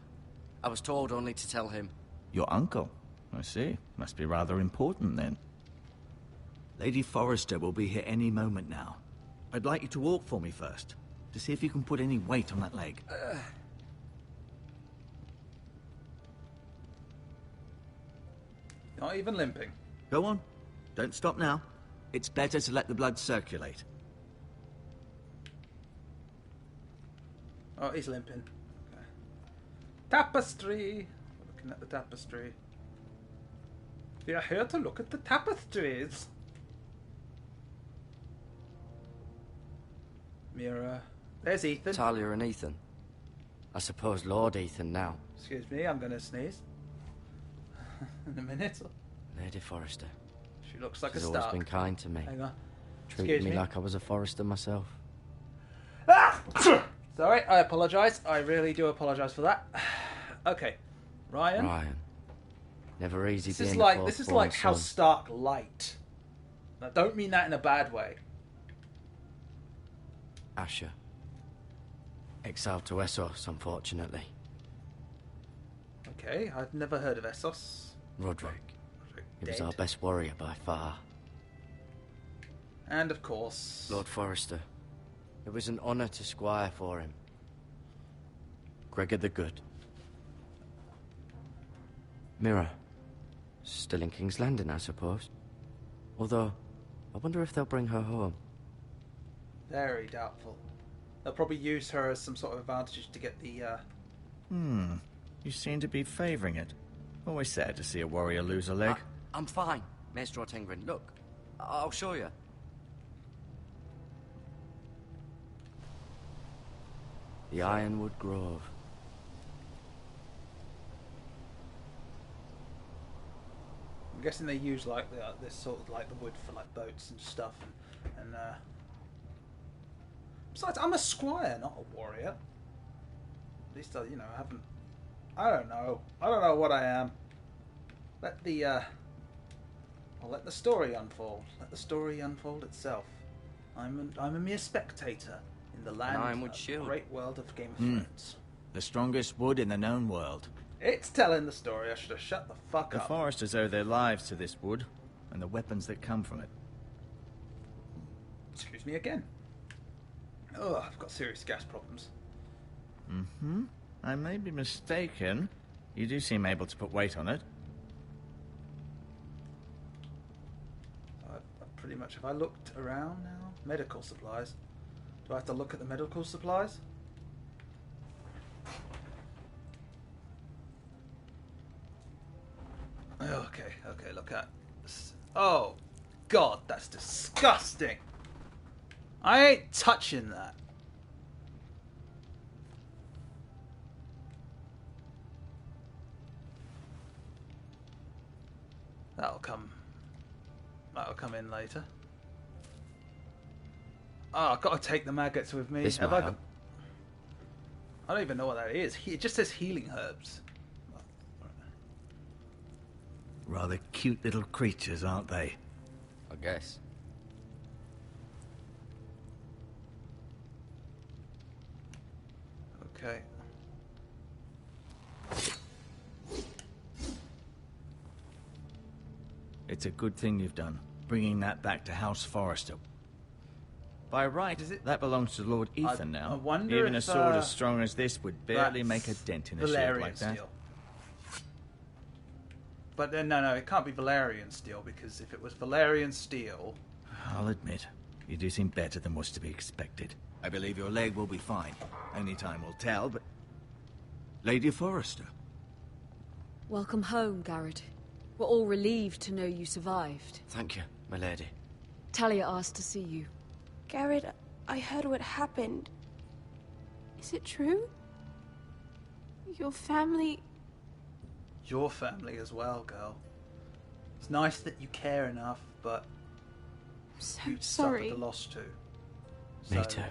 [SPEAKER 4] I was told only to tell him.
[SPEAKER 8] Your uncle? I see. Must be rather important, then. Lady Forrester will be here any moment now. I'd like you to walk for me first, to see if you can put any weight on that leg.
[SPEAKER 1] Not even limping.
[SPEAKER 8] Go on. Don't stop now. It's better to let the blood circulate.
[SPEAKER 1] Oh, he's limping. Okay. Tapestry. We're looking at the tapestry. We are here to look at the tapestries. Mirror. There's Ethan.
[SPEAKER 4] Talia and Ethan. I suppose Lord Ethan now.
[SPEAKER 1] Excuse me, I'm going to sneeze. In a minute.
[SPEAKER 4] Lady Forrester.
[SPEAKER 1] She looks like
[SPEAKER 4] She's
[SPEAKER 1] a
[SPEAKER 4] always
[SPEAKER 1] star.
[SPEAKER 4] been kind to me.
[SPEAKER 1] Hang on.
[SPEAKER 4] Treated
[SPEAKER 1] Excuse
[SPEAKER 4] me
[SPEAKER 1] me.
[SPEAKER 4] like I was a Forrester myself.
[SPEAKER 1] Sorry, I apologise. I really do apologise for that. Okay, Ryan.
[SPEAKER 4] Ryan. Never easy
[SPEAKER 1] This
[SPEAKER 4] being
[SPEAKER 1] is
[SPEAKER 4] the
[SPEAKER 1] like
[SPEAKER 4] fourth
[SPEAKER 1] this is
[SPEAKER 4] born
[SPEAKER 1] like House
[SPEAKER 4] son.
[SPEAKER 1] Stark light. I don't mean that in a bad way.
[SPEAKER 4] Asher. Exiled to Essos, unfortunately.
[SPEAKER 1] Okay, I've never heard of Essos.
[SPEAKER 4] Roderick. He was
[SPEAKER 1] Dead.
[SPEAKER 4] our best warrior by far.
[SPEAKER 1] And of course,
[SPEAKER 4] Lord Forrester. It was an honour to squire for him. Gregor the Good. Mira. Still in King's Landing, I suppose. Although, I wonder if they'll bring her home.
[SPEAKER 1] very doubtful. They'll probably use her as some sort of advantage to get the.
[SPEAKER 8] You seem to be favouring it. Always sad to see a warrior lose a leg.
[SPEAKER 4] I'm fine, Maestro Tengrin. Look, I'll show you. The Ironwood Grove.
[SPEAKER 1] I'm guessing they use like this sort of like the wood for like boats and stuff, and besides, I'm a squire, not a warrior. At least I haven't. I don't know what I am. I'll let the story unfold. Let the story unfold itself. I'm a mere spectator in the land of the great world of Game of Thrones.
[SPEAKER 8] The strongest wood in the known world.
[SPEAKER 1] It's telling the story. I should have shut the fuck up.
[SPEAKER 8] The Foresters owe their lives to this wood, and the weapons that come from it.
[SPEAKER 1] Excuse me again. Oh, I've got serious gas problems.
[SPEAKER 8] Mm-hmm. I may be mistaken. You do seem able to put weight on it.
[SPEAKER 1] Pretty much. Have I looked around now? Medical supplies. Do I have to look at the medical supplies? Okay, look at this. Oh, God, that's disgusting. I ain't touching that. That'll come in later. Oh, I've got to take the maggots with me.
[SPEAKER 4] This
[SPEAKER 1] I
[SPEAKER 4] might help.
[SPEAKER 1] I don't even know what that is. It just says healing herbs.
[SPEAKER 8] Rather cute little creatures, aren't they?
[SPEAKER 4] I guess.
[SPEAKER 1] Okay.
[SPEAKER 8] It's a good thing you've done, bringing that back to House Forrester. By right, that belongs to Lord Ethan now.
[SPEAKER 1] I wonder
[SPEAKER 8] Even
[SPEAKER 1] if,
[SPEAKER 8] a sword as strong as this would barely make a dent in a shield
[SPEAKER 1] Valerian
[SPEAKER 8] like that.
[SPEAKER 1] steel. But no, it can't be Valerian steel, because if it was Valerian steel...
[SPEAKER 8] I'll admit, you do seem better than was to be expected. I believe your leg will be fine. Only time will tell, but... Lady Forrester.
[SPEAKER 9] Welcome home, Garrett. We're all relieved to know you survived.
[SPEAKER 4] Thank you, my lady.
[SPEAKER 9] Talia asked to see you.
[SPEAKER 10] Garrett, I heard what happened. Is it true? Your family...
[SPEAKER 1] Your family as well, girl. It's nice that you care enough, but...
[SPEAKER 10] I'm so
[SPEAKER 1] you
[SPEAKER 10] sorry.
[SPEAKER 1] suffered the loss too.
[SPEAKER 4] Me
[SPEAKER 1] So,
[SPEAKER 4] too.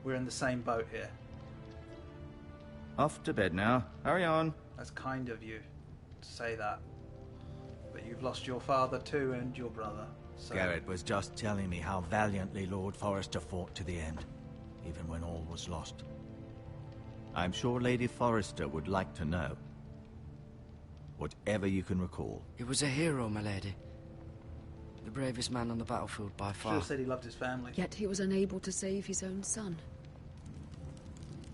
[SPEAKER 1] We're in the same boat here.
[SPEAKER 8] Off to bed now. Hurry on.
[SPEAKER 1] That's kind of you to say that. But you've lost your father too, and your brother. So...
[SPEAKER 8] Garrett was just telling me how valiantly Lord Forrester fought to the end, even when all was lost. I'm sure Lady Forrester would like to know. Whatever you can recall.
[SPEAKER 4] He was a hero, my lady. The bravest man on the battlefield by
[SPEAKER 1] Should
[SPEAKER 4] far.
[SPEAKER 1] have said he loved his family.
[SPEAKER 9] Yet he was unable to save his own son.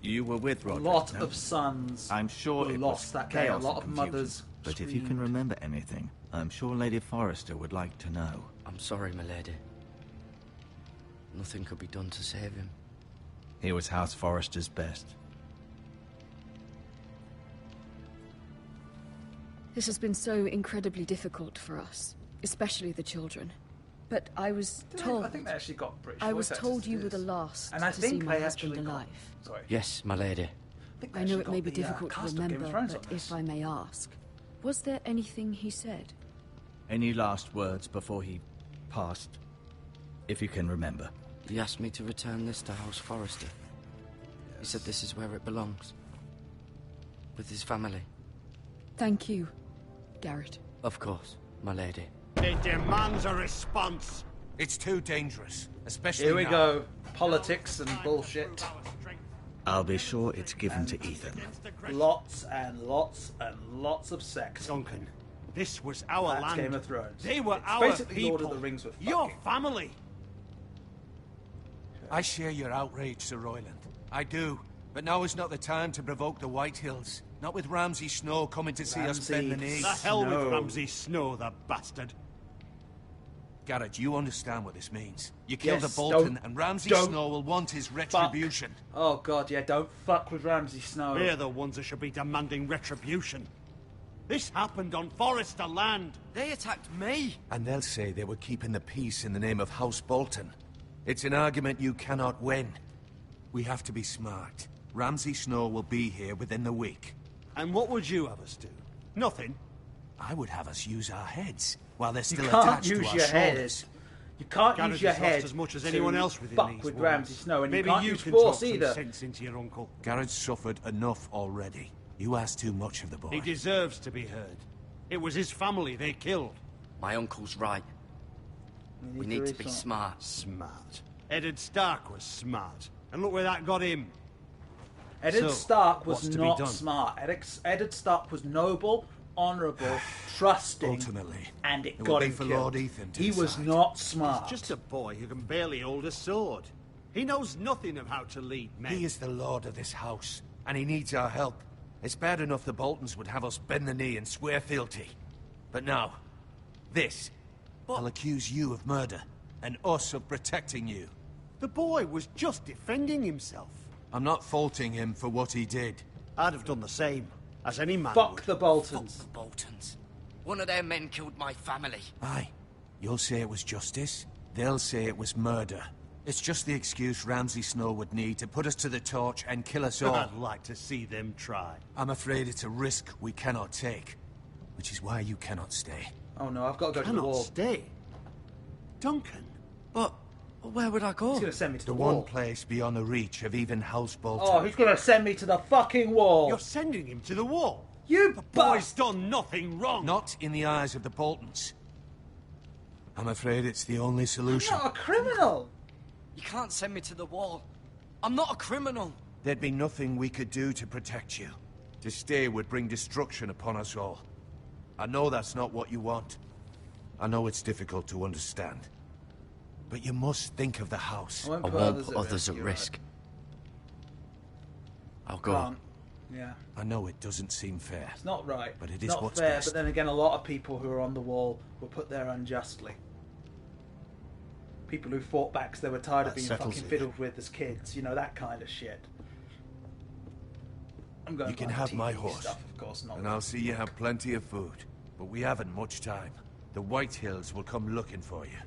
[SPEAKER 8] You were with
[SPEAKER 1] A
[SPEAKER 8] Roderick,
[SPEAKER 1] lot
[SPEAKER 8] no?
[SPEAKER 1] of sons
[SPEAKER 8] I'm sure
[SPEAKER 1] were
[SPEAKER 8] it
[SPEAKER 1] lost
[SPEAKER 8] was
[SPEAKER 1] that day. A
[SPEAKER 8] chaos
[SPEAKER 1] lot of
[SPEAKER 8] and confusion.
[SPEAKER 1] mothers
[SPEAKER 8] But if you can
[SPEAKER 1] screamed.
[SPEAKER 8] remember anything, I'm sure Lady Forrester would like to know.
[SPEAKER 4] I'm sorry, my lady. Nothing could be done to save him.
[SPEAKER 8] He was House Forrester's best.
[SPEAKER 9] This has been so incredibly difficult for us, especially the children. But I was told...
[SPEAKER 1] I think they actually got British
[SPEAKER 9] I was
[SPEAKER 1] voice
[SPEAKER 9] told
[SPEAKER 1] actors
[SPEAKER 9] you
[SPEAKER 1] to
[SPEAKER 9] were
[SPEAKER 1] do
[SPEAKER 9] the
[SPEAKER 1] this.
[SPEAKER 9] last
[SPEAKER 1] And I
[SPEAKER 9] to see
[SPEAKER 1] think
[SPEAKER 9] my
[SPEAKER 1] they
[SPEAKER 9] husband
[SPEAKER 1] actually got...
[SPEAKER 9] alive.
[SPEAKER 1] Sorry.
[SPEAKER 4] Yes, my lady.
[SPEAKER 1] think they
[SPEAKER 9] I know
[SPEAKER 1] actually
[SPEAKER 9] it
[SPEAKER 1] got
[SPEAKER 9] may be
[SPEAKER 1] the,
[SPEAKER 9] difficult to
[SPEAKER 1] cast of Game of
[SPEAKER 9] remember,
[SPEAKER 1] Thrones on
[SPEAKER 9] but
[SPEAKER 1] this.
[SPEAKER 9] if I may ask, was there anything he said?
[SPEAKER 8] Any last words before he passed? If you can remember.
[SPEAKER 4] He asked me to return this to House Forrester. He said this is where it belongs. With his family.
[SPEAKER 9] Thank you, Garrett.
[SPEAKER 4] Of course, my lady.
[SPEAKER 2] It demands a response.
[SPEAKER 6] It's too dangerous, especially
[SPEAKER 1] Here we
[SPEAKER 6] now.
[SPEAKER 1] go. Politics and bullshit.
[SPEAKER 8] I'll be sure it's given to Ethan.
[SPEAKER 1] Lots and lots and lots of sex.
[SPEAKER 2] Duncan, this was our
[SPEAKER 1] That's
[SPEAKER 2] land.
[SPEAKER 1] Game of Thrones.
[SPEAKER 2] They were
[SPEAKER 1] It's
[SPEAKER 2] our
[SPEAKER 1] basically
[SPEAKER 2] people.
[SPEAKER 1] Lord of the Rings with
[SPEAKER 2] your
[SPEAKER 1] fucking.
[SPEAKER 2] family.
[SPEAKER 6] I share your outrage, Sir Royland. I do. But now is not the time to provoke the White Hills. Not with Ramsay Snow coming to see us bend the knee.
[SPEAKER 2] The hell
[SPEAKER 1] Snow.
[SPEAKER 2] with Ramsay Snow, the bastard.
[SPEAKER 6] Garrett, you understand what this means. You killed
[SPEAKER 1] Yes,
[SPEAKER 6] a Bolton,
[SPEAKER 1] don't-
[SPEAKER 6] and Ramsay
[SPEAKER 1] don't
[SPEAKER 6] Snow will want his retribution.
[SPEAKER 1] Oh god, yeah, don't fuck with Ramsay Snow.
[SPEAKER 2] We're the ones that should be demanding retribution. This happened on Forrester land.
[SPEAKER 3] They attacked me!
[SPEAKER 6] And they'll say they were keeping the peace in the name of House Bolton. It's an argument you cannot win. We have to be smart. Ramsay Snow will be here within the week.
[SPEAKER 2] And what would you have us do? Nothing.
[SPEAKER 6] I would have us use our heads while they're
[SPEAKER 1] You
[SPEAKER 6] still
[SPEAKER 1] can't
[SPEAKER 6] attached
[SPEAKER 1] use
[SPEAKER 6] to our
[SPEAKER 1] your head.
[SPEAKER 6] shoulders.
[SPEAKER 1] You can't
[SPEAKER 11] Garrett
[SPEAKER 1] use your
[SPEAKER 11] has lost
[SPEAKER 1] head
[SPEAKER 11] as much as
[SPEAKER 1] to
[SPEAKER 11] anyone else within
[SPEAKER 1] fuck
[SPEAKER 11] these
[SPEAKER 1] with
[SPEAKER 11] walls.
[SPEAKER 1] Ramsay Snow, and
[SPEAKER 11] Maybe
[SPEAKER 1] you can't
[SPEAKER 11] you
[SPEAKER 1] use
[SPEAKER 11] can
[SPEAKER 1] force
[SPEAKER 11] talk
[SPEAKER 1] either.
[SPEAKER 11] some sense into your uncle.
[SPEAKER 6] Garrett's suffered enough already. You asked too much of the boy.
[SPEAKER 11] He deserves to be heard. It was his family they killed.
[SPEAKER 4] My uncle's right. We need to be smart.
[SPEAKER 11] Smart. Eddard Stark was smart. And look where that got him.
[SPEAKER 1] Eddard Stark was
[SPEAKER 11] what's to be
[SPEAKER 1] not
[SPEAKER 11] done?
[SPEAKER 1] smart. Eddard Stark was noble, honourable, trusting,
[SPEAKER 6] Ultimately,
[SPEAKER 1] and it
[SPEAKER 6] it
[SPEAKER 1] got
[SPEAKER 6] will be
[SPEAKER 1] him
[SPEAKER 6] for
[SPEAKER 1] killed.
[SPEAKER 6] Lord Ethan to
[SPEAKER 1] He was
[SPEAKER 6] decide.
[SPEAKER 1] not smart.
[SPEAKER 11] He's just a boy who can barely hold a sword. He knows nothing of how to lead men.
[SPEAKER 6] He is the lord of this house, and he needs our help. It's bad enough the Boltons would have us bend the knee and swear fealty. But now, this. I'll accuse you of murder, and us of protecting you.
[SPEAKER 11] The boy was just defending himself.
[SPEAKER 6] I'm not faulting him for what he did.
[SPEAKER 11] I'd have done the same, as any man
[SPEAKER 1] Fuck
[SPEAKER 11] would.
[SPEAKER 1] the Boltons.
[SPEAKER 4] Fuck the Boltons. One of their men killed my family.
[SPEAKER 6] Aye. You'll say it was justice. They'll say it was murder. It's just the excuse Ramsay Snow would need to put us to the torch and kill us all.
[SPEAKER 11] I'd like to see them try.
[SPEAKER 6] I'm afraid it's a risk we cannot take. Which is why you cannot stay.
[SPEAKER 1] Oh no, I've got to go to the
[SPEAKER 11] Cannot
[SPEAKER 1] wall.
[SPEAKER 11] stay. Duncan.
[SPEAKER 4] But where would I go?
[SPEAKER 1] He's going to send me to the,
[SPEAKER 6] The
[SPEAKER 1] wall.
[SPEAKER 6] one place beyond the reach of even House Bolton.
[SPEAKER 1] Oh, he's going to send me to the fucking wall.
[SPEAKER 11] You're sending him to the wall.
[SPEAKER 1] You
[SPEAKER 11] The boy's done nothing wrong.
[SPEAKER 6] Not in the eyes of the Boltons. I'm afraid it's the only solution.
[SPEAKER 1] I'm not a criminal.
[SPEAKER 4] You can't send me to the wall. I'm not a criminal.
[SPEAKER 6] There'd be nothing we could do to protect you. To stay would bring destruction upon us all. I know that's not what you want. I know it's difficult to understand. But you must think of the house.
[SPEAKER 1] I won't
[SPEAKER 4] I
[SPEAKER 1] put
[SPEAKER 4] won't put
[SPEAKER 1] at
[SPEAKER 4] others at
[SPEAKER 1] you're
[SPEAKER 4] risk. I'll
[SPEAKER 1] right.
[SPEAKER 4] go.
[SPEAKER 1] Can't. Yeah.
[SPEAKER 6] I know it doesn't seem fair.
[SPEAKER 1] It's not right.
[SPEAKER 6] But it
[SPEAKER 1] It's
[SPEAKER 6] is
[SPEAKER 1] not
[SPEAKER 6] what's
[SPEAKER 1] fair,
[SPEAKER 6] best.
[SPEAKER 1] but then again, a lot of people who are on the wall were put there unjustly. People who fought back because they were tired of
[SPEAKER 6] That
[SPEAKER 1] being
[SPEAKER 6] settles
[SPEAKER 1] fucking
[SPEAKER 6] it.
[SPEAKER 1] fiddled with as kids. You know, that kind of shit. I'm going
[SPEAKER 6] You can
[SPEAKER 1] by the
[SPEAKER 6] have
[SPEAKER 1] TV
[SPEAKER 6] my horse,
[SPEAKER 1] stuff, of course, not
[SPEAKER 6] and I'll see you have plenty of food. But we haven't much time. The White Hills will come looking for you.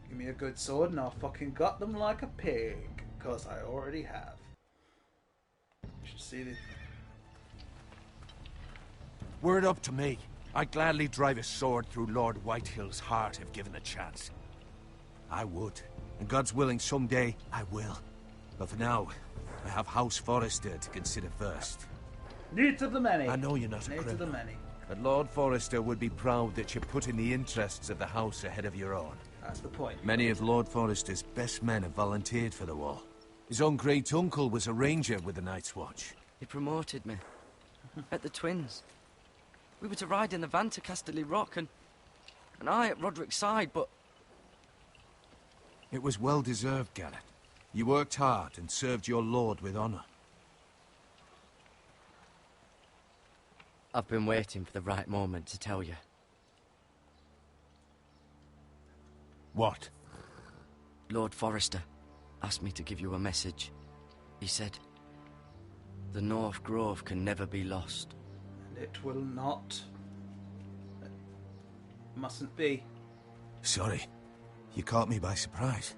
[SPEAKER 1] Give me a good sword and I'll fucking gut them like a pig. Because I already have. You should see the...
[SPEAKER 6] Word up to me. I'd gladly drive a sword through Lord Whitehill's heart if given the chance. I would. And God's willing, someday I will. But for now, I have House Forrester to consider first.
[SPEAKER 1] Needs of the many.
[SPEAKER 6] I know you're not a
[SPEAKER 1] Needs of the
[SPEAKER 6] criminal.
[SPEAKER 1] many.
[SPEAKER 6] But Lord Forrester would be proud that you put in the interests of the house ahead of your own.
[SPEAKER 1] That's the point.
[SPEAKER 6] Many of Lord Forrester's best men have volunteered for the war. His own great-uncle was a ranger with the Night's Watch.
[SPEAKER 4] He promoted me. At the Twins. We were to ride in the van to Casterly Rock, and I at Roderick's side, but
[SPEAKER 6] It was well-deserved, Garrett. You worked hard and served your lord with honor.
[SPEAKER 4] I've been waiting for the right moment to tell you.
[SPEAKER 6] What?
[SPEAKER 4] Lord Forrester asked me to give you a message. He said, the North Grove can never be lost.
[SPEAKER 1] And it will not. It mustn't be.
[SPEAKER 6] Sorry. You caught me by surprise.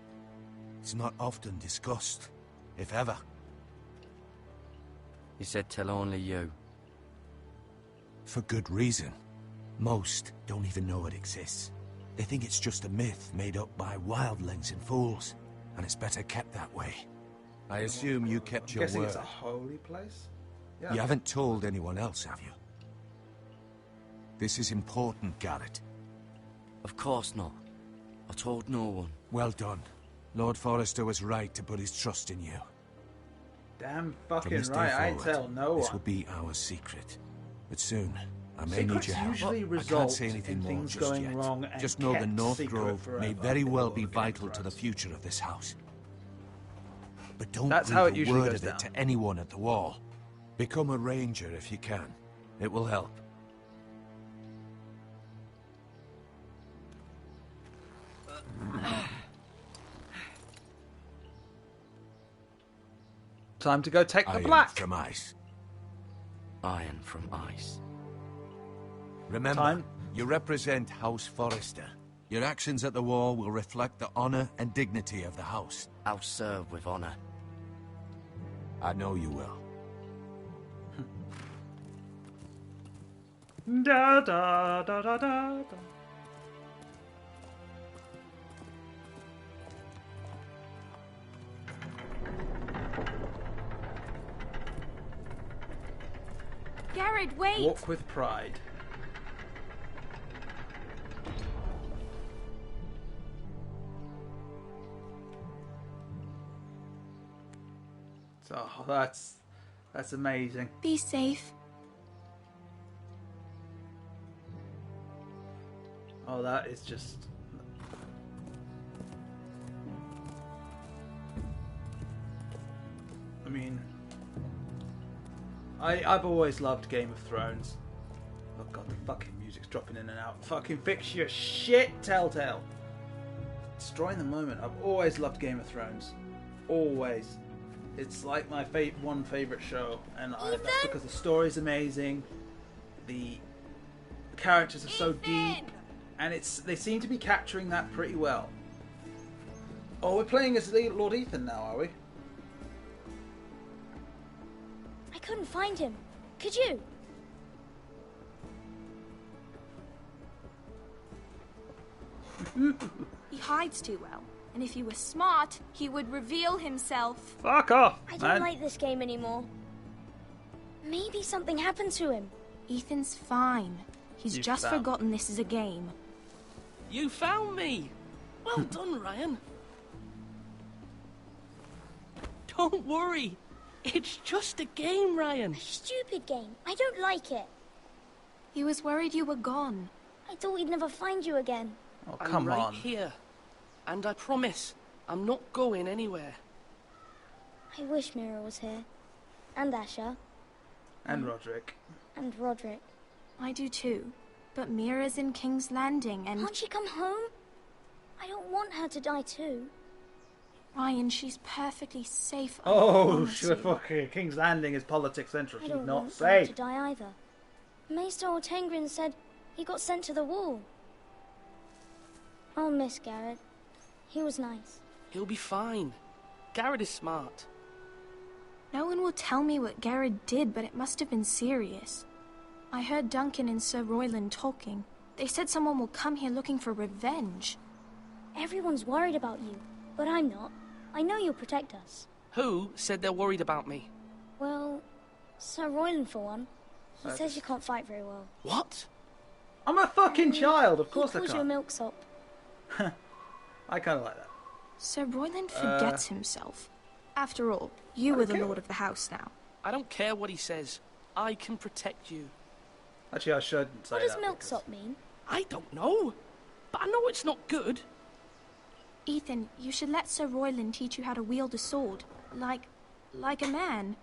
[SPEAKER 6] It's not often discussed, if ever.
[SPEAKER 4] He said tell only you.
[SPEAKER 6] For good reason. Most don't even know it exists. They think it's just a myth made up by wildlings and fools, and it's better kept that way. I assume you kept
[SPEAKER 1] I'm
[SPEAKER 6] your
[SPEAKER 1] guessing
[SPEAKER 6] word.
[SPEAKER 1] it's a holy place? Yeah.
[SPEAKER 6] You haven't told anyone else, have you? This is important, Garrett.
[SPEAKER 4] Of course not. I told no one.
[SPEAKER 6] Well done. Lord Forrester was right to put his trust in you.
[SPEAKER 1] Damn
[SPEAKER 6] From
[SPEAKER 1] fucking
[SPEAKER 6] this day
[SPEAKER 1] right. I ain't
[SPEAKER 6] forward,
[SPEAKER 1] tell no
[SPEAKER 6] this
[SPEAKER 1] one.
[SPEAKER 6] will be our secret. But soon, I may
[SPEAKER 1] Secrets
[SPEAKER 6] need your help.
[SPEAKER 1] usually
[SPEAKER 6] I can't
[SPEAKER 1] result
[SPEAKER 6] say anything
[SPEAKER 1] in
[SPEAKER 6] more
[SPEAKER 1] things
[SPEAKER 6] just
[SPEAKER 1] going
[SPEAKER 6] yet.
[SPEAKER 1] wrong and
[SPEAKER 6] Just know the
[SPEAKER 1] kept
[SPEAKER 6] North
[SPEAKER 1] secret
[SPEAKER 6] Grove may
[SPEAKER 1] forever
[SPEAKER 6] very
[SPEAKER 1] in
[SPEAKER 6] well
[SPEAKER 1] Lord
[SPEAKER 6] be
[SPEAKER 1] of Game of
[SPEAKER 6] vital to the
[SPEAKER 1] Thrones.
[SPEAKER 6] future of this house. But don't
[SPEAKER 1] That's
[SPEAKER 6] breathe
[SPEAKER 1] how it
[SPEAKER 6] a
[SPEAKER 1] usually
[SPEAKER 6] word
[SPEAKER 1] goes
[SPEAKER 6] of it
[SPEAKER 1] down.
[SPEAKER 6] to anyone at the wall. Become a ranger if you can. It will help.
[SPEAKER 1] Time to go take the
[SPEAKER 6] Iron
[SPEAKER 1] black.
[SPEAKER 6] from ice.
[SPEAKER 4] Iron from ice.
[SPEAKER 6] Remember,
[SPEAKER 1] Time.
[SPEAKER 6] you represent House Forrester. Your actions at the wall will reflect the honor and dignity of the house.
[SPEAKER 4] I'll serve with honor.
[SPEAKER 6] I know you will.
[SPEAKER 1] Da da da da da da.
[SPEAKER 10] Garrett, wait!
[SPEAKER 1] Walk with pride. Oh, that's amazing.
[SPEAKER 10] Be safe.
[SPEAKER 1] Oh, that is just... I mean... I've always loved Game of Thrones. Oh god, the fucking music's dropping in and out. Fucking fix your shit, Telltale! Destroying the moment. I've always loved Game of Thrones. Always. It's like my one favourite show. And that's because the story's amazing. The characters are so deep. And they seem to be capturing that pretty well. Oh, we're playing as Lord Ethan now, are we?
[SPEAKER 12] I couldn't find him. Could you?
[SPEAKER 10] He hides too well. And if he were smart, he would reveal himself.
[SPEAKER 1] Fuck off,
[SPEAKER 12] I don't like this game anymore. Maybe something happened to him.
[SPEAKER 10] Ethan's fine. He's just forgotten this is a game.
[SPEAKER 3] You found me! Well done, Ryan. Don't worry. It's just a game, Ryan.
[SPEAKER 12] A stupid game. I don't like it.
[SPEAKER 10] He was worried you were gone.
[SPEAKER 12] I thought we'd never find you again.
[SPEAKER 1] Oh, come on.
[SPEAKER 3] I'm right here. And I promise, I'm not going anywhere.
[SPEAKER 12] I wish Mira was here. And Asher.
[SPEAKER 1] And Roderick.
[SPEAKER 12] And Roderick.
[SPEAKER 10] I do too. But Mira's in King's Landing and...
[SPEAKER 12] Can't she come home? I don't want her to die too.
[SPEAKER 10] Ryan, she's perfectly safe.
[SPEAKER 1] Oh, sure, fucking King's Landing is politics central. She's not safe.
[SPEAKER 12] I don't want her to die either. Maester Ortengrin said he got sent to the wall. I'll miss Garrett. He was nice.
[SPEAKER 3] He'll be fine. Garrett is smart.
[SPEAKER 10] No one will tell me what Garrett did, but it must have been serious. I heard Duncan and Sir Royland talking. They said someone will come here looking for revenge.
[SPEAKER 12] Everyone's worried about you, but I'm not. I know you'll protect us.
[SPEAKER 3] Who said they're worried about me?
[SPEAKER 12] Well, Sir Royland for one. He says you can't fight very well.
[SPEAKER 3] What?
[SPEAKER 1] I'm a fucking child, of course I
[SPEAKER 12] He calls
[SPEAKER 1] can't.
[SPEAKER 12] you a milksop.
[SPEAKER 1] I kind of like that.
[SPEAKER 10] Sir Royland forgets himself. After all, you are the lord of the house now.
[SPEAKER 3] I don't care what he says. I can protect you.
[SPEAKER 1] Actually, I shouldn't say
[SPEAKER 12] What does
[SPEAKER 1] that.
[SPEAKER 12] milksop mean?
[SPEAKER 3] I don't know. But I know it's not good.
[SPEAKER 10] Ethan, you should let Sir Royland teach you how to wield a sword. Like a man.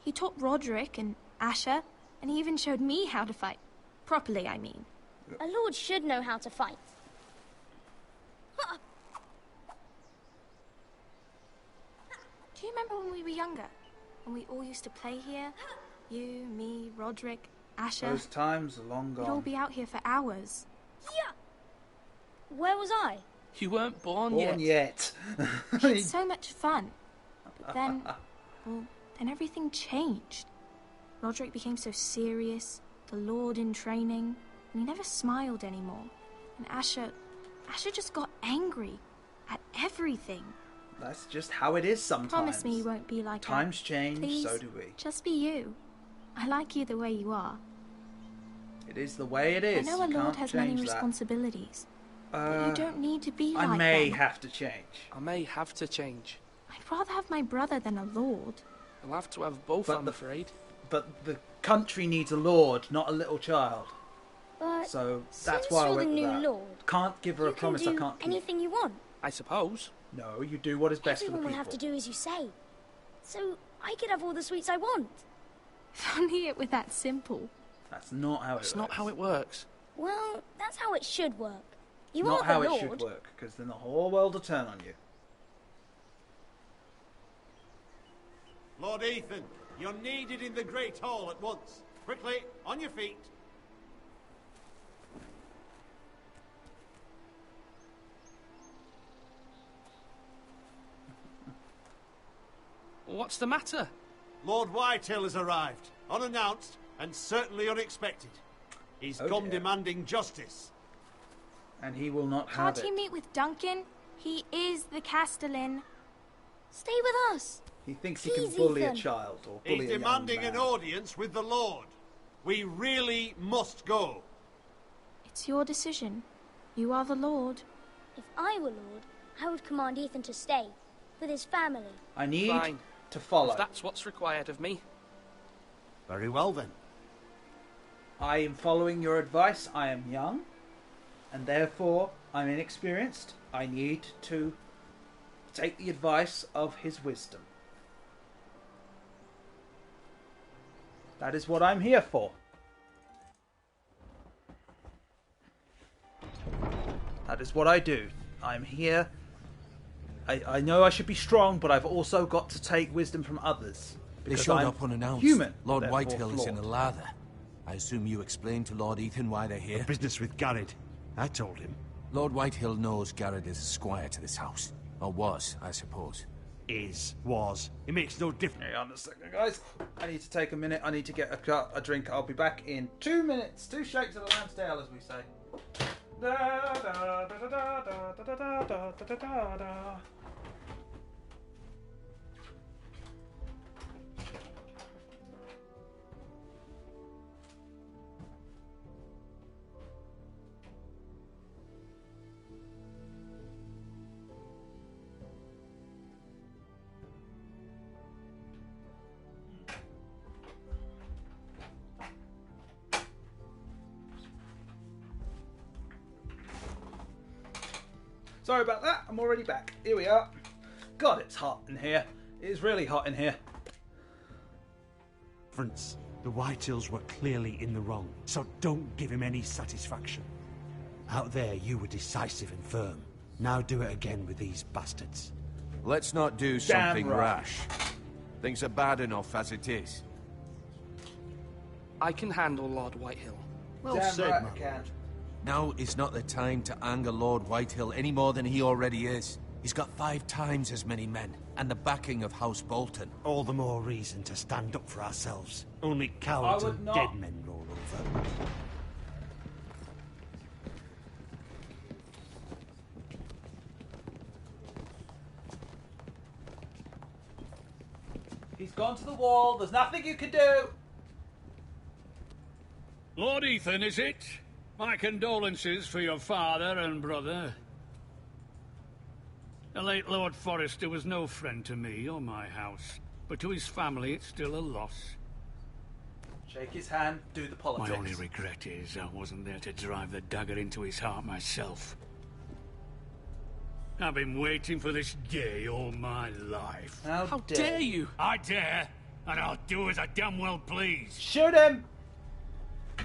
[SPEAKER 10] He taught Roderick and Asher, and he even showed me how to fight. Properly, I mean.
[SPEAKER 12] A lord should know how to fight.
[SPEAKER 10] Do you remember when we were younger? When we all used to play here? You, me, Roderick, Asher.
[SPEAKER 1] Those times are long
[SPEAKER 10] We'd all
[SPEAKER 1] gone.
[SPEAKER 10] be out here for hours.
[SPEAKER 12] Yeah. Where was I?
[SPEAKER 3] You weren't born
[SPEAKER 1] yet.
[SPEAKER 10] We had so much fun. But then, well, then everything changed. Roderick became so serious, the Lord in training, and he never smiled anymore. And Asher just got angry at everything.
[SPEAKER 1] That's just how it is sometimes.
[SPEAKER 10] Promise me you won't be like
[SPEAKER 1] Times
[SPEAKER 10] that.
[SPEAKER 1] change,
[SPEAKER 10] Please,
[SPEAKER 1] so do we.
[SPEAKER 10] Just be you. I like you the way you are.
[SPEAKER 1] It is the way it is.
[SPEAKER 10] I know a
[SPEAKER 1] You
[SPEAKER 10] lord
[SPEAKER 1] can't
[SPEAKER 10] has
[SPEAKER 1] change
[SPEAKER 10] many
[SPEAKER 1] that.
[SPEAKER 10] responsibilities. But you don't need to be like
[SPEAKER 1] I may
[SPEAKER 10] them.
[SPEAKER 1] have to change.
[SPEAKER 3] I may have to change.
[SPEAKER 10] I'd rather have my brother than a lord.
[SPEAKER 3] I'll have to have both, I'm afraid.
[SPEAKER 1] But the country needs a lord, not a little child.
[SPEAKER 12] But
[SPEAKER 1] So
[SPEAKER 12] since
[SPEAKER 1] that's why I
[SPEAKER 12] you're
[SPEAKER 1] went
[SPEAKER 12] the
[SPEAKER 1] with
[SPEAKER 12] new
[SPEAKER 1] that.
[SPEAKER 12] lord,
[SPEAKER 1] Can't give her a
[SPEAKER 12] you can
[SPEAKER 1] promise I
[SPEAKER 12] do
[SPEAKER 1] can't keep.
[SPEAKER 12] anything you want.
[SPEAKER 3] I suppose.
[SPEAKER 1] No, you do what is best
[SPEAKER 12] Everyone
[SPEAKER 1] for
[SPEAKER 12] will
[SPEAKER 1] the
[SPEAKER 12] have
[SPEAKER 1] people.
[SPEAKER 12] to do as you say. So I could have all the sweets I want.
[SPEAKER 10] If only it were that simple.
[SPEAKER 1] That's not how it works.
[SPEAKER 3] It's not how it works.
[SPEAKER 12] Well, that's how it should work. You
[SPEAKER 1] Not
[SPEAKER 12] are
[SPEAKER 1] how
[SPEAKER 12] the
[SPEAKER 1] it
[SPEAKER 12] lord.
[SPEAKER 1] should work, because then the whole world will turn on you.
[SPEAKER 11] Lord Ethan, you're needed in the Great Hall at once. Quickly, on your feet.
[SPEAKER 3] What's the matter?
[SPEAKER 11] Lord Whitehill has arrived, unannounced and certainly unexpected. He's
[SPEAKER 1] Oh,
[SPEAKER 11] come
[SPEAKER 1] dear.
[SPEAKER 11] demanding justice.
[SPEAKER 1] And he will not have
[SPEAKER 10] Can't
[SPEAKER 1] it.
[SPEAKER 10] he meet with Duncan? He is the Castellan.
[SPEAKER 12] Stay with us.
[SPEAKER 1] He thinks he can
[SPEAKER 12] Please,
[SPEAKER 1] bully a
[SPEAKER 12] Ethan.
[SPEAKER 1] child or bully
[SPEAKER 11] He's
[SPEAKER 1] a young
[SPEAKER 11] demanding
[SPEAKER 1] man.
[SPEAKER 11] an audience with the Lord. We really must go.
[SPEAKER 10] It's your decision. You are the Lord.
[SPEAKER 12] If I were Lord, I would command Ethan to stay with his family.
[SPEAKER 1] I need
[SPEAKER 13] Fine.
[SPEAKER 1] to follow.
[SPEAKER 13] If that's what's required of me.
[SPEAKER 11] Very well then.
[SPEAKER 1] I am following your advice. I am young, and therefore I'm inexperienced. I need to take the advice of his wisdom. That is what I'm here for. That is what I do. I'm here. I know I should be strong, but I've also got to take wisdom from others.
[SPEAKER 6] They
[SPEAKER 1] Because
[SPEAKER 6] showed
[SPEAKER 1] I'm
[SPEAKER 6] up unannounced.
[SPEAKER 1] human.
[SPEAKER 6] Lord
[SPEAKER 1] therefore
[SPEAKER 6] Whitehill is in a
[SPEAKER 1] flawed.
[SPEAKER 6] lather. I assume you explained to Lord Ethan why they're here?
[SPEAKER 11] Business with Garrett. I told him.
[SPEAKER 6] Lord Whitehill knows Garrett is a squire to this house. Or was, I suppose.
[SPEAKER 11] Was. It makes no difference.
[SPEAKER 1] Hang on a second, guys. I need to take a minute. I need to get a drink. I'll be back in 2 minutes. 2 shakes of the lamb's tail, as we say. Da, da, da, da, da, da, da, da, da, da, da, da. Sorry about that. I'm already back. Here we are. God, it's hot in here. It is really hot in here.
[SPEAKER 11] Difference. The Whitehills were clearly in the wrong, so don't give him any satisfaction. Out there, you were decisive and firm. Now do it again with these bastards.
[SPEAKER 6] Let's not do
[SPEAKER 1] Damn
[SPEAKER 6] something
[SPEAKER 1] right.
[SPEAKER 6] rash. Things are bad enough as it is.
[SPEAKER 13] I can handle Lord Whitehill.
[SPEAKER 11] Well
[SPEAKER 1] Damn
[SPEAKER 11] said,
[SPEAKER 1] right
[SPEAKER 11] my
[SPEAKER 1] I can.
[SPEAKER 11] lord.
[SPEAKER 6] Now is not the time to anger Lord Whitehill any more than he already is. He's got 5 times as many men, and the backing of House Bolton.
[SPEAKER 11] All the more reason to stand up for ourselves. Only cowards
[SPEAKER 1] would
[SPEAKER 11] and
[SPEAKER 1] not.
[SPEAKER 11] dead men roll over.
[SPEAKER 1] He's gone to the wall. There's nothing you can do.
[SPEAKER 2] Lord Ethan, is it? My condolences for your father and brother. The late Lord Forrester was no friend to me or my house, but to his family it's still a loss.
[SPEAKER 1] Shake his hand. Do the politics.
[SPEAKER 2] My only regret is I wasn't there to drive the dagger into his heart myself. I've been waiting for this day all my life.
[SPEAKER 1] How
[SPEAKER 13] dare you?
[SPEAKER 2] I dare, and I'll do as I damn well please.
[SPEAKER 1] Shoot him!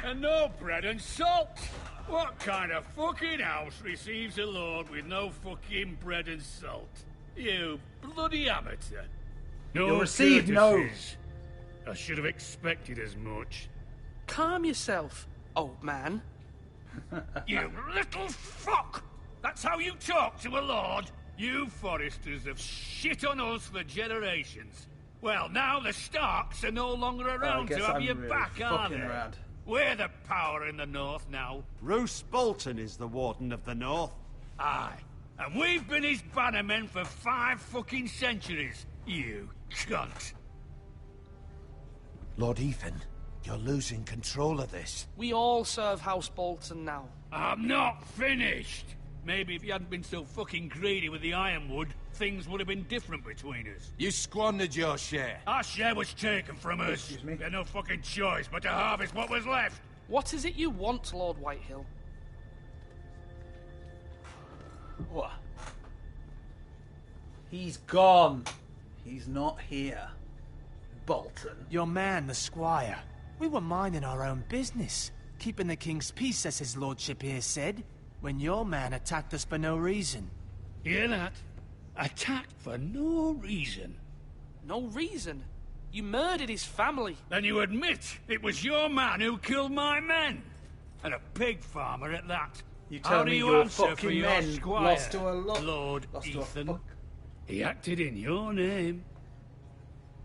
[SPEAKER 2] And no bread and salt! What kind of fucking house receives a lord with no fucking bread and salt? You bloody amateur. No
[SPEAKER 1] You'll receive no.
[SPEAKER 2] courtesies. I should have expected as much.
[SPEAKER 13] Calm yourself, old man.
[SPEAKER 2] You little fuck! That's how you talk to a lord? You Forresters have shit on us for generations. Well, now the Starks are no longer around
[SPEAKER 1] guess
[SPEAKER 2] to have
[SPEAKER 1] I'm
[SPEAKER 2] your
[SPEAKER 1] really
[SPEAKER 2] back, are
[SPEAKER 1] fucking
[SPEAKER 2] they?
[SPEAKER 1] around.
[SPEAKER 2] We're the power in the north now.
[SPEAKER 11] Roose Bolton is the Warden of the North.
[SPEAKER 2] Aye. And we've been his bannermen for 5 fucking centuries. You cunt.
[SPEAKER 6] Lord Ethan, you're losing control of this.
[SPEAKER 13] We all serve House Bolton now.
[SPEAKER 2] I'm not finished. Maybe if you hadn't been so fucking greedy with the ironwood, things would have been different between us.
[SPEAKER 6] You squandered your share.
[SPEAKER 2] Our share was taken from us.
[SPEAKER 1] Excuse me?
[SPEAKER 2] We had no fucking choice but to harvest what was left.
[SPEAKER 13] What is it you want, Lord Whitehill?
[SPEAKER 1] What? He's gone. He's not here. Bolton.
[SPEAKER 7] Your man, the squire. We were minding our own business, keeping the king's peace, as his lordship here said, when your man attacked us for no reason.
[SPEAKER 2] Hear that? Attacked for no reason.
[SPEAKER 13] No reason. You murdered his family.
[SPEAKER 2] Then you admit it was your man who killed my men. And a pig farmer at that.
[SPEAKER 1] You
[SPEAKER 2] How
[SPEAKER 1] tell
[SPEAKER 2] do
[SPEAKER 1] me
[SPEAKER 2] you
[SPEAKER 1] your
[SPEAKER 2] answer for
[SPEAKER 1] fucking
[SPEAKER 2] your
[SPEAKER 1] men
[SPEAKER 2] squire,
[SPEAKER 1] lost to a
[SPEAKER 2] Lord
[SPEAKER 1] lost to a
[SPEAKER 2] Ethan?
[SPEAKER 1] fuck.
[SPEAKER 2] He acted in your name.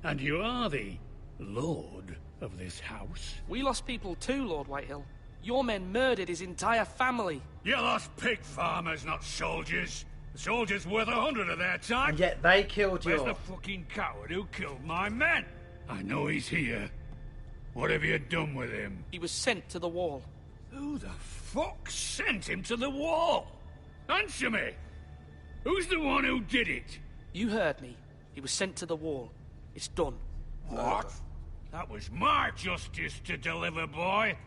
[SPEAKER 2] And you are the Lord of this house.
[SPEAKER 13] We lost people too, Lord Whitehill. Your men murdered his entire family.
[SPEAKER 2] You lost pig farmers, not soldiers. The soldiers worth 100 of their time.
[SPEAKER 1] And yet they killed
[SPEAKER 2] Where's
[SPEAKER 1] your...
[SPEAKER 2] the fucking coward who killed my men? I know he's here. What have you done with him?
[SPEAKER 13] He was sent to the wall.
[SPEAKER 2] Who the fuck sent him to the wall? Answer me! Who's the one who did it?
[SPEAKER 13] You heard me. He was sent to the wall. It's done.
[SPEAKER 2] What? That was my justice to deliver, boy.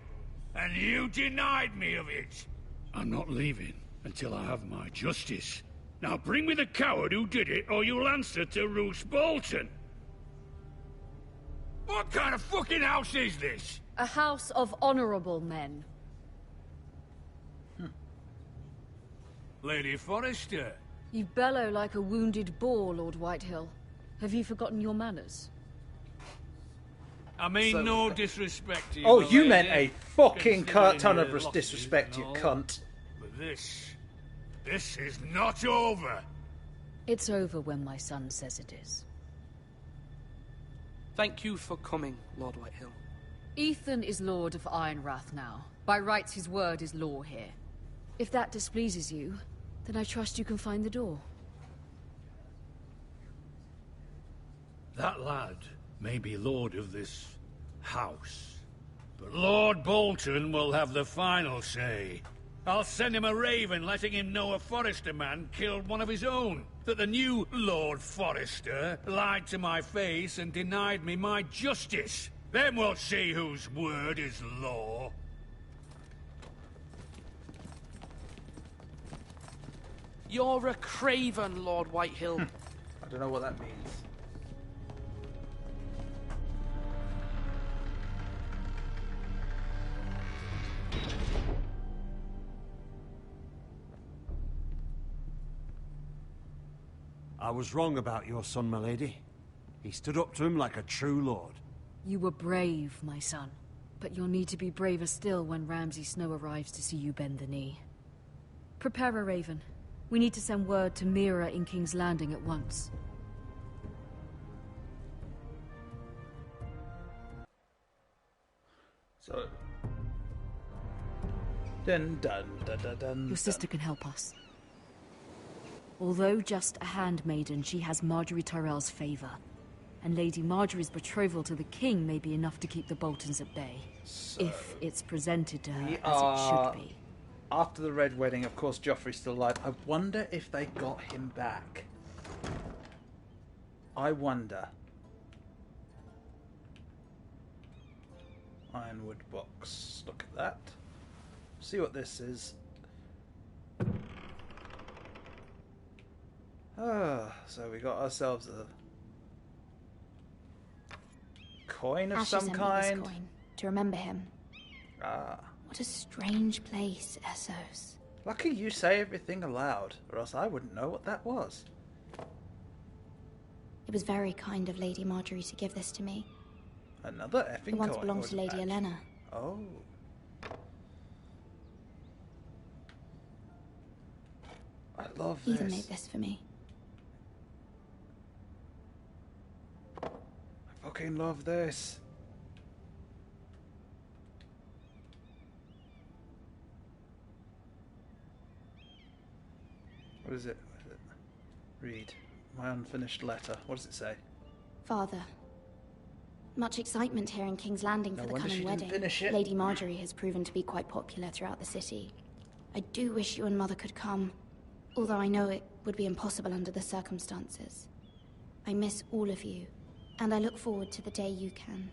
[SPEAKER 2] And you denied me of it. I'm not leaving until I have my justice. Now bring me the coward who did it, or you'll answer to Roose Bolton. What kind of fucking house is this?
[SPEAKER 9] A house of honorable men.
[SPEAKER 2] Lady Forrester.
[SPEAKER 9] You bellow like a wounded boar, Lord Whitehill. Have you forgotten your manners?
[SPEAKER 2] I mean, no disrespect to you.
[SPEAKER 1] Oh,
[SPEAKER 2] my
[SPEAKER 1] you
[SPEAKER 2] lady,
[SPEAKER 1] meant a fucking
[SPEAKER 2] considering
[SPEAKER 1] ton
[SPEAKER 2] your
[SPEAKER 1] of
[SPEAKER 2] losses
[SPEAKER 1] disrespect, you
[SPEAKER 2] and all.
[SPEAKER 1] cunt.
[SPEAKER 2] But this is not over.
[SPEAKER 9] It's over when my son says it is.
[SPEAKER 13] Thank you for coming, Lord Whitehill.
[SPEAKER 9] Ethan is Lord of Ironrath now. By rights, his word is law here. If that displeases you, then I trust you can find the door.
[SPEAKER 2] That lad may be lord of this house, but Lord Bolton will have the final say. I'll send him a raven letting him know a Forrester man killed one of his own. That the new Lord Forrester lied to my face and denied me my justice. Then we'll see whose word is law.
[SPEAKER 13] You're a craven, Lord Whitehill.
[SPEAKER 1] I don't know what that means.
[SPEAKER 11] I was wrong about your son, my lady. He stood up to him like a true lord.
[SPEAKER 9] You were brave, my son. But you'll need to be braver still when Ramsay Snow arrives to see you bend the knee. Prepare a raven. We need to send word to Mira in King's Landing at once.
[SPEAKER 1] So... Dun dun dun dun dun.
[SPEAKER 9] Your sister can help us. Although just a handmaiden, she has Marjorie Tyrell's favor. And Lady Marjorie's betrothal to the king may be enough to keep the Boltons at bay.
[SPEAKER 1] So
[SPEAKER 9] if it's presented to her
[SPEAKER 1] we
[SPEAKER 9] as
[SPEAKER 1] are...
[SPEAKER 9] it should be.
[SPEAKER 1] After the Red Wedding, of course, Joffrey's still alive. I wonder if they got him back. I wonder. Ironwood box. Look at that. See what this is. So we got ourselves a coin of
[SPEAKER 10] Ashes
[SPEAKER 12] some
[SPEAKER 10] sent me
[SPEAKER 12] kind.
[SPEAKER 10] this coin to remember him.
[SPEAKER 1] Ah.
[SPEAKER 10] What a strange place, Essos.
[SPEAKER 1] Lucky you say everything aloud, or else I wouldn't know what that was.
[SPEAKER 10] It was very kind of Lady Marjorie to give this to me.
[SPEAKER 1] Another effing
[SPEAKER 10] It once
[SPEAKER 1] coin.
[SPEAKER 10] belonged to Lady Elena.
[SPEAKER 1] Oh. I love this.
[SPEAKER 10] Ethan made this for me.
[SPEAKER 1] I fucking love this. What is it? What is it? Read. My unfinished letter. What does it say?
[SPEAKER 10] Father. Much excitement here in King's Landing
[SPEAKER 1] No
[SPEAKER 10] for the
[SPEAKER 1] wonder
[SPEAKER 10] coming
[SPEAKER 1] she didn't
[SPEAKER 10] wedding.
[SPEAKER 1] finish it.
[SPEAKER 10] Lady Marjorie has proven to be quite popular throughout the city. I do wish you and Mother could come, although I know it would be impossible under the circumstances. I miss all of you, and I look forward to the day you can.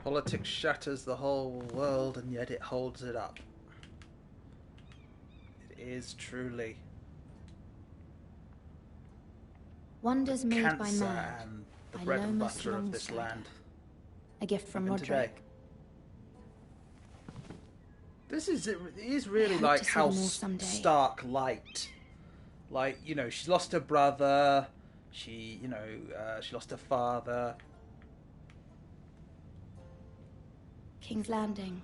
[SPEAKER 1] Politics shatters the whole world, and yet it holds it up. It is truly
[SPEAKER 10] Wonders made by
[SPEAKER 1] cancer
[SPEAKER 10] man,
[SPEAKER 1] and the
[SPEAKER 10] by
[SPEAKER 1] bread and
[SPEAKER 10] Lomas
[SPEAKER 1] butter of this
[SPEAKER 10] Longstrider.
[SPEAKER 1] land.
[SPEAKER 10] A gift from
[SPEAKER 1] Even today.
[SPEAKER 10] Roderick.
[SPEAKER 1] This is it is really
[SPEAKER 10] hope
[SPEAKER 1] like
[SPEAKER 10] to see
[SPEAKER 1] how
[SPEAKER 10] them all someday.
[SPEAKER 1] Stark liked. Like, you know, she lost her brother. She, you know, she lost her father.
[SPEAKER 10] King's Landing.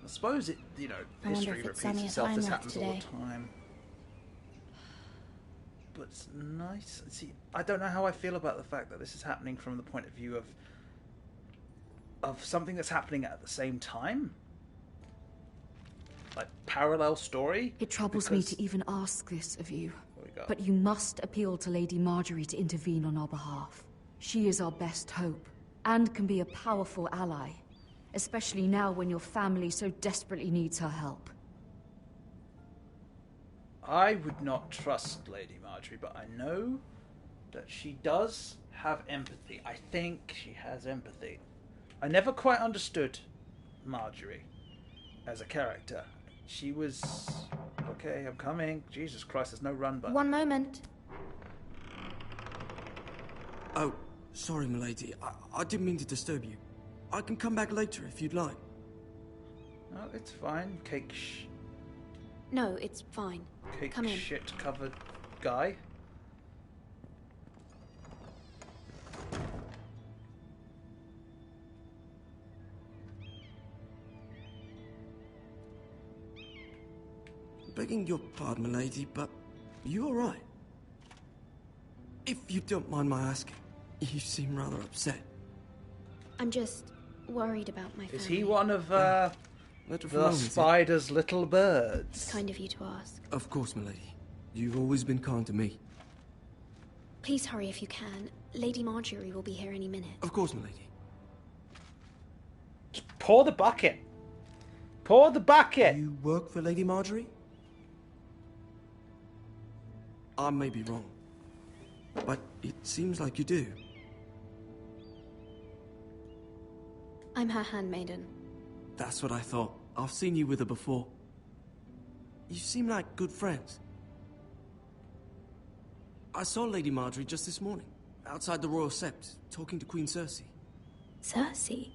[SPEAKER 1] I suppose it, you know,
[SPEAKER 10] I wonder
[SPEAKER 1] history
[SPEAKER 10] if it's
[SPEAKER 1] repeats
[SPEAKER 10] sunny
[SPEAKER 1] itself.
[SPEAKER 10] at
[SPEAKER 1] This
[SPEAKER 10] Ironrath
[SPEAKER 1] happens all
[SPEAKER 10] today.
[SPEAKER 1] the time. but it's nice. See, I don't know how I feel about the fact that this is happening from the point of view of something that's happening at the same time. Like, parallel story.
[SPEAKER 9] It troubles me to even ask this of you.
[SPEAKER 1] What we got?
[SPEAKER 9] But you must appeal to Lady Marjorie to intervene on our behalf. She is our best hope, and can be a powerful ally. Especially now when your family so desperately needs her help.
[SPEAKER 1] I would not trust Lady Marjorie, but I know that she does have empathy. I think she has empathy. I never quite understood Marjorie as a character. She was... Okay, I'm coming. Jesus Christ, there's no run button.
[SPEAKER 10] One moment.
[SPEAKER 4] Oh, sorry, milady. I didn't mean to disturb you. I can come back later if you'd like.
[SPEAKER 1] No, it's fine.
[SPEAKER 10] No, it's fine.
[SPEAKER 1] Cake
[SPEAKER 10] Come in.
[SPEAKER 1] shit covered guy.
[SPEAKER 4] Begging your pardon, milady, but you alright? If you don't mind my asking, you seem rather upset.
[SPEAKER 10] I'm just worried about my family.
[SPEAKER 1] Is he one of the spider's little birds?
[SPEAKER 10] It's kind of you to ask.
[SPEAKER 4] Of course, milady. You've always been kind to me.
[SPEAKER 10] Please hurry if you can. Lady Marjorie will be here any minute.
[SPEAKER 4] Of course, milady.
[SPEAKER 1] Just pour the bucket. Pour the bucket.
[SPEAKER 4] You work for Lady Marjorie? I may be wrong, but it seems like you do.
[SPEAKER 10] I'm her handmaiden.
[SPEAKER 4] That's what I thought. I've seen you with her before. You seem like good friends. I saw Lady Marjorie just this morning, outside the Royal Sept, talking to Queen Cersei.
[SPEAKER 10] Cersei?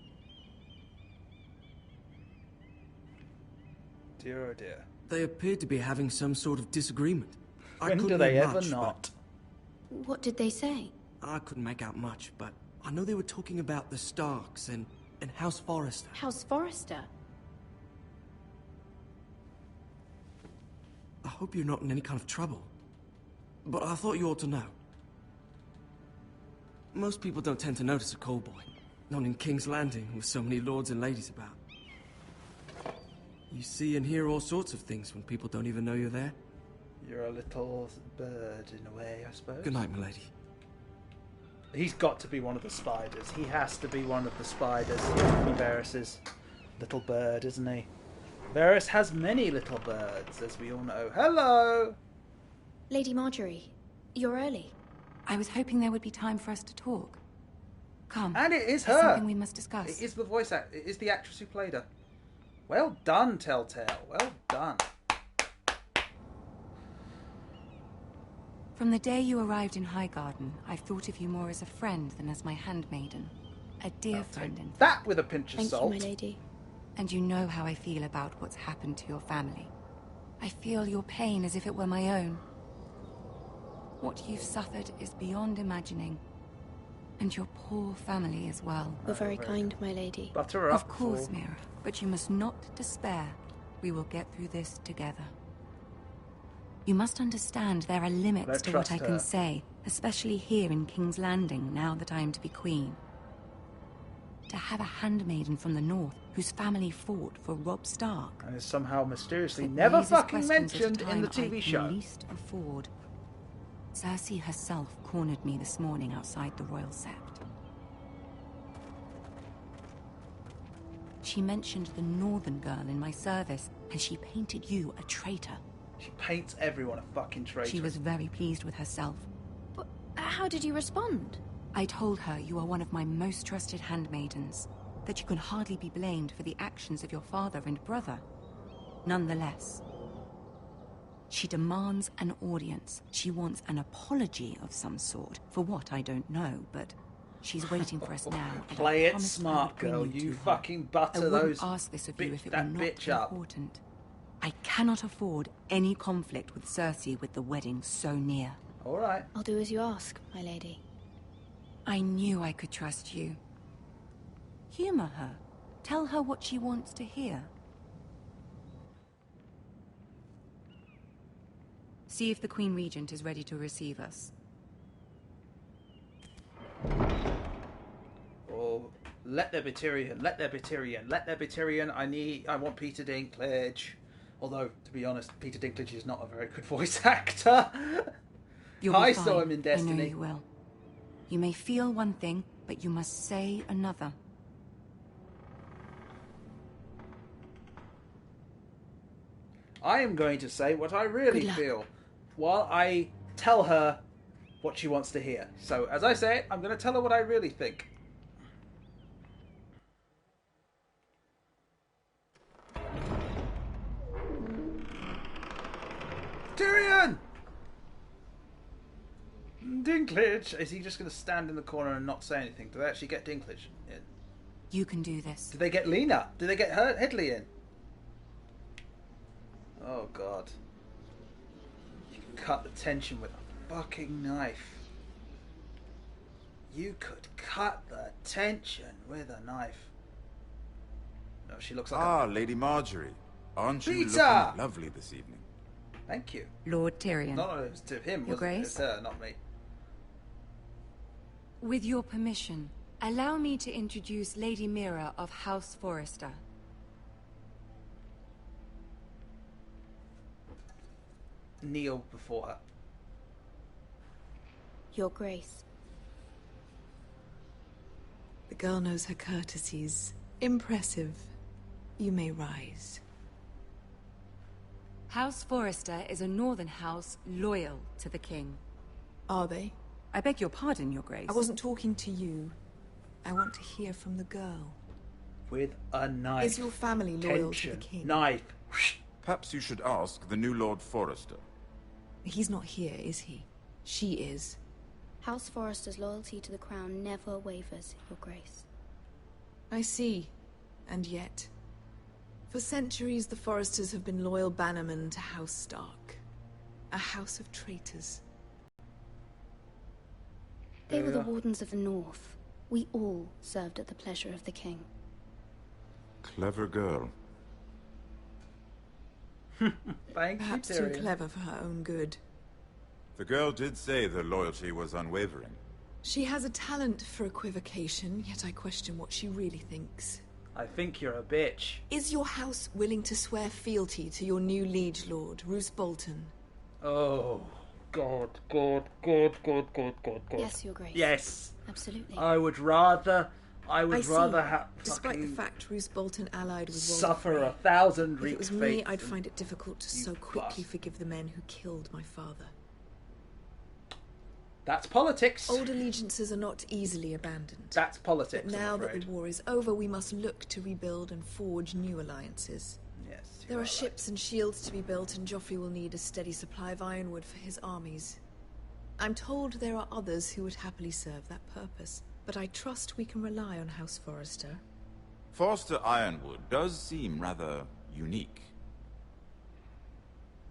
[SPEAKER 1] Dear oh dear.
[SPEAKER 4] They appeared to be having some sort of disagreement.
[SPEAKER 1] When do they ever not?
[SPEAKER 10] What did they say?
[SPEAKER 4] I couldn't make out much, but I know they were talking about the Starks and House Forrester.
[SPEAKER 10] House Forrester?
[SPEAKER 4] I hope you're not in any kind of trouble. But I thought you ought to know. Most people don't tend to notice a callboy. Not in King's Landing, with so many lords and ladies about. You see and hear all sorts of things when people don't even know you're there.
[SPEAKER 1] You're a little bird in a way, I suppose.
[SPEAKER 4] Good night, milady.
[SPEAKER 1] He's got to be one of the spiders. He has to be one of the spiders. Varys's little bird, isn't he? Varys has many little birds, as we all know. Hello!
[SPEAKER 10] Lady Marjorie, you're early.
[SPEAKER 14] I was hoping there would be time for us to talk. Come.
[SPEAKER 1] And it is
[SPEAKER 14] There's
[SPEAKER 1] her!
[SPEAKER 14] something we must discuss.
[SPEAKER 1] It is the voice act. It is the actress who played her. Well done, Telltale. Well done.
[SPEAKER 14] From the day you arrived in Highgarden, I've thought of you more as a friend than as my handmaiden. A dear friend, in fact.
[SPEAKER 1] That with a pinch of
[SPEAKER 10] Thank
[SPEAKER 1] salt.
[SPEAKER 10] you, my lady.
[SPEAKER 14] And you know how I feel about what's happened to your family. I feel your pain as if it were my own. What you've suffered is beyond imagining. And your poor family as well.
[SPEAKER 10] You're very kind, my lady.
[SPEAKER 1] Butter her up.
[SPEAKER 14] Of course, Mira. But you must not despair. We will get through this together. You must understand there are limits to what I can say, especially here in King's Landing, now that I am to be queen. To have a handmaiden from the north, whose family fought for Robb Stark.
[SPEAKER 1] And is somehow mysteriously
[SPEAKER 14] It
[SPEAKER 1] never
[SPEAKER 14] raises
[SPEAKER 1] fucking
[SPEAKER 14] questions at a
[SPEAKER 1] mentioned in
[SPEAKER 14] time
[SPEAKER 1] the
[SPEAKER 14] I
[SPEAKER 1] TV
[SPEAKER 14] can
[SPEAKER 1] show.
[SPEAKER 14] least afford. Cersei herself cornered me this morning outside the Royal Sept. She mentioned the northern girl in my service, and she painted you a traitor.
[SPEAKER 1] She paints everyone a fucking traitor.
[SPEAKER 14] She was very pleased with herself.
[SPEAKER 10] How did you respond?
[SPEAKER 14] I told her you are one of my most trusted handmaidens, that you can hardly be blamed for the actions of your father and brother. Nonetheless, she demands an audience. She wants an apology of some sort, for what I don't know, but she's waiting for us now.
[SPEAKER 1] Play it smart, girl. You fucking butter those.
[SPEAKER 14] I wouldn't ask this of you if it were not
[SPEAKER 1] bitch up.
[SPEAKER 14] important. I cannot afford any conflict with Cersei with the wedding so near.
[SPEAKER 1] All right.
[SPEAKER 10] I'll do as you ask, my lady.
[SPEAKER 14] I knew I could trust you. Humor her. Tell her what she wants to hear. See if the Queen Regent is ready to receive us.
[SPEAKER 1] Oh, let there be Tyrion, let there be Tyrion, let there be Tyrion. I want Peter Dinklage. Although, to be honest, Peter Dinklage is not a very good voice actor. I saw him in Destiny.
[SPEAKER 14] I know you will. You may feel one thing, but you must say another.
[SPEAKER 1] I am going to say what I really feel, while I tell her what she wants to hear. So, as I say it, I'm going to tell her what I really think. Tyrion! Dinklage! Is he just going to stand in the corner and not say anything? Do they actually get Dinklage in?
[SPEAKER 14] You can do this.
[SPEAKER 1] Do they get Lena? Do they get Headley in? Oh, God. You can cut the tension with a fucking knife. You could cut the tension with a knife. No, she looks like
[SPEAKER 15] Lady Marjorie. Aren't you
[SPEAKER 1] Peter!
[SPEAKER 15] looking lovely this evening?
[SPEAKER 1] Thank you.
[SPEAKER 14] Lord Tyrion.
[SPEAKER 1] No, it was to him,
[SPEAKER 14] Your
[SPEAKER 1] wasn't it?
[SPEAKER 14] Grace?
[SPEAKER 1] It's her, not me.
[SPEAKER 14] With your permission, allow me to introduce Lady Mira of House Forrester.
[SPEAKER 1] Kneel before her.
[SPEAKER 10] Your Grace.
[SPEAKER 16] The girl knows her courtesies. Impressive. You may rise.
[SPEAKER 14] House Forrester is a northern house loyal to the king.
[SPEAKER 16] Are they?
[SPEAKER 14] I beg your pardon, Your Grace.
[SPEAKER 16] I wasn't talking to you. I want to hear from the girl.
[SPEAKER 1] With a knife.
[SPEAKER 16] Is your family loyal to the king?
[SPEAKER 1] Knife.
[SPEAKER 15] Perhaps you should ask the new Lord Forrester.
[SPEAKER 16] He's not here, is he? She is.
[SPEAKER 12] House Forrester's loyalty to the crown never wavers, Your Grace.
[SPEAKER 16] I see. And yet... For centuries, the Forresters have been loyal bannermen to House Stark. A house of traitors.
[SPEAKER 12] They were the Wardens of the North. We all served at the pleasure of the king.
[SPEAKER 15] Clever girl.
[SPEAKER 16] Perhaps too clever for her own good.
[SPEAKER 15] The girl did say their loyalty was unwavering.
[SPEAKER 16] She has a talent for equivocation, yet I question what she really thinks.
[SPEAKER 1] I think you're a bitch.
[SPEAKER 16] Is your house willing to swear fealty to your new liege lord, Roose Bolton?
[SPEAKER 1] Oh, God.
[SPEAKER 12] Yes, Your Grace.
[SPEAKER 1] Yes.
[SPEAKER 12] Absolutely.
[SPEAKER 1] I would rather have
[SPEAKER 16] Despite the fact Roose Bolton allied with
[SPEAKER 1] suffer
[SPEAKER 16] Walder
[SPEAKER 1] 1,000
[SPEAKER 16] Frey, if it was me, I'd find it difficult to so quickly forgive the men who killed my father.
[SPEAKER 1] That's politics.
[SPEAKER 16] Old allegiances are not easily abandoned.
[SPEAKER 1] That's politics.
[SPEAKER 16] But now that the war is over, we must look to rebuild and forge new alliances.
[SPEAKER 1] Yes.
[SPEAKER 16] There are ships and shields to be built, and Joffrey will need a steady supply of ironwood for his armies. I'm told there are others who would happily serve that purpose, but I trust we can rely on House Forrester.
[SPEAKER 15] Forster Ironwood does seem rather unique.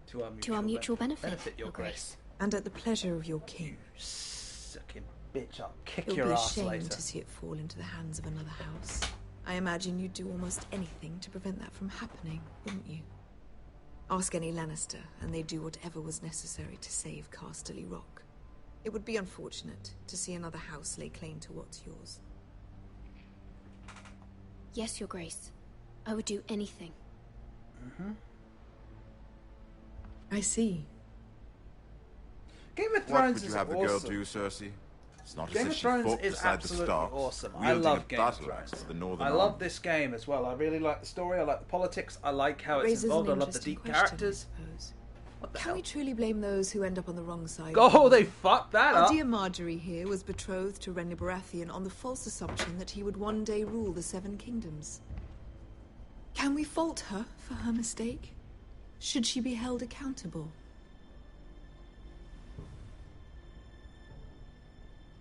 [SPEAKER 1] To
[SPEAKER 12] our mutual benefit, Your Grace.
[SPEAKER 16] And at the pleasure of your king.
[SPEAKER 1] Sucking bitch, I'll kick
[SPEAKER 16] It'll
[SPEAKER 1] your
[SPEAKER 16] be a
[SPEAKER 1] ass
[SPEAKER 16] shame
[SPEAKER 1] later.
[SPEAKER 16] to see it fall into the hands of another house. I imagine you'd do almost anything to prevent that from happening, wouldn't you? Ask any Lannister, and they'd do whatever was necessary to save Casterly Rock. It would be unfortunate to see another house lay claim to what's yours.
[SPEAKER 12] Yes, Your Grace. I would do anything.
[SPEAKER 16] I see.
[SPEAKER 1] Game of
[SPEAKER 15] What
[SPEAKER 1] Thrones
[SPEAKER 15] would you
[SPEAKER 1] is
[SPEAKER 15] have the
[SPEAKER 1] awesome.
[SPEAKER 15] girl do, Cersei? It's not
[SPEAKER 1] Game
[SPEAKER 15] as
[SPEAKER 1] of
[SPEAKER 15] if she
[SPEAKER 1] Thrones
[SPEAKER 15] fought
[SPEAKER 1] is
[SPEAKER 15] beside the
[SPEAKER 1] absolutely
[SPEAKER 15] Starks,
[SPEAKER 1] awesome. I
[SPEAKER 15] wielding
[SPEAKER 1] love
[SPEAKER 15] a
[SPEAKER 1] Game of
[SPEAKER 15] battle
[SPEAKER 1] Thrones.
[SPEAKER 15] axe to the Northern
[SPEAKER 1] I love
[SPEAKER 15] Army.
[SPEAKER 1] this game as well. I really like the story. I like the politics. I like how it's
[SPEAKER 16] Raises
[SPEAKER 1] involved. I
[SPEAKER 16] an
[SPEAKER 1] love the
[SPEAKER 16] interesting
[SPEAKER 1] deep
[SPEAKER 16] question,
[SPEAKER 1] characters.
[SPEAKER 16] I suppose.
[SPEAKER 1] What the
[SPEAKER 16] Can
[SPEAKER 1] hell?
[SPEAKER 16] we truly blame those who end up on the wrong side?
[SPEAKER 1] Oh, they fucked that
[SPEAKER 16] Our
[SPEAKER 1] up.
[SPEAKER 16] dear Marjorie here was betrothed to Renly Baratheon on the false assumption that he would one day rule the Seven Kingdoms. Can we fault her for her mistake? Should she be held accountable?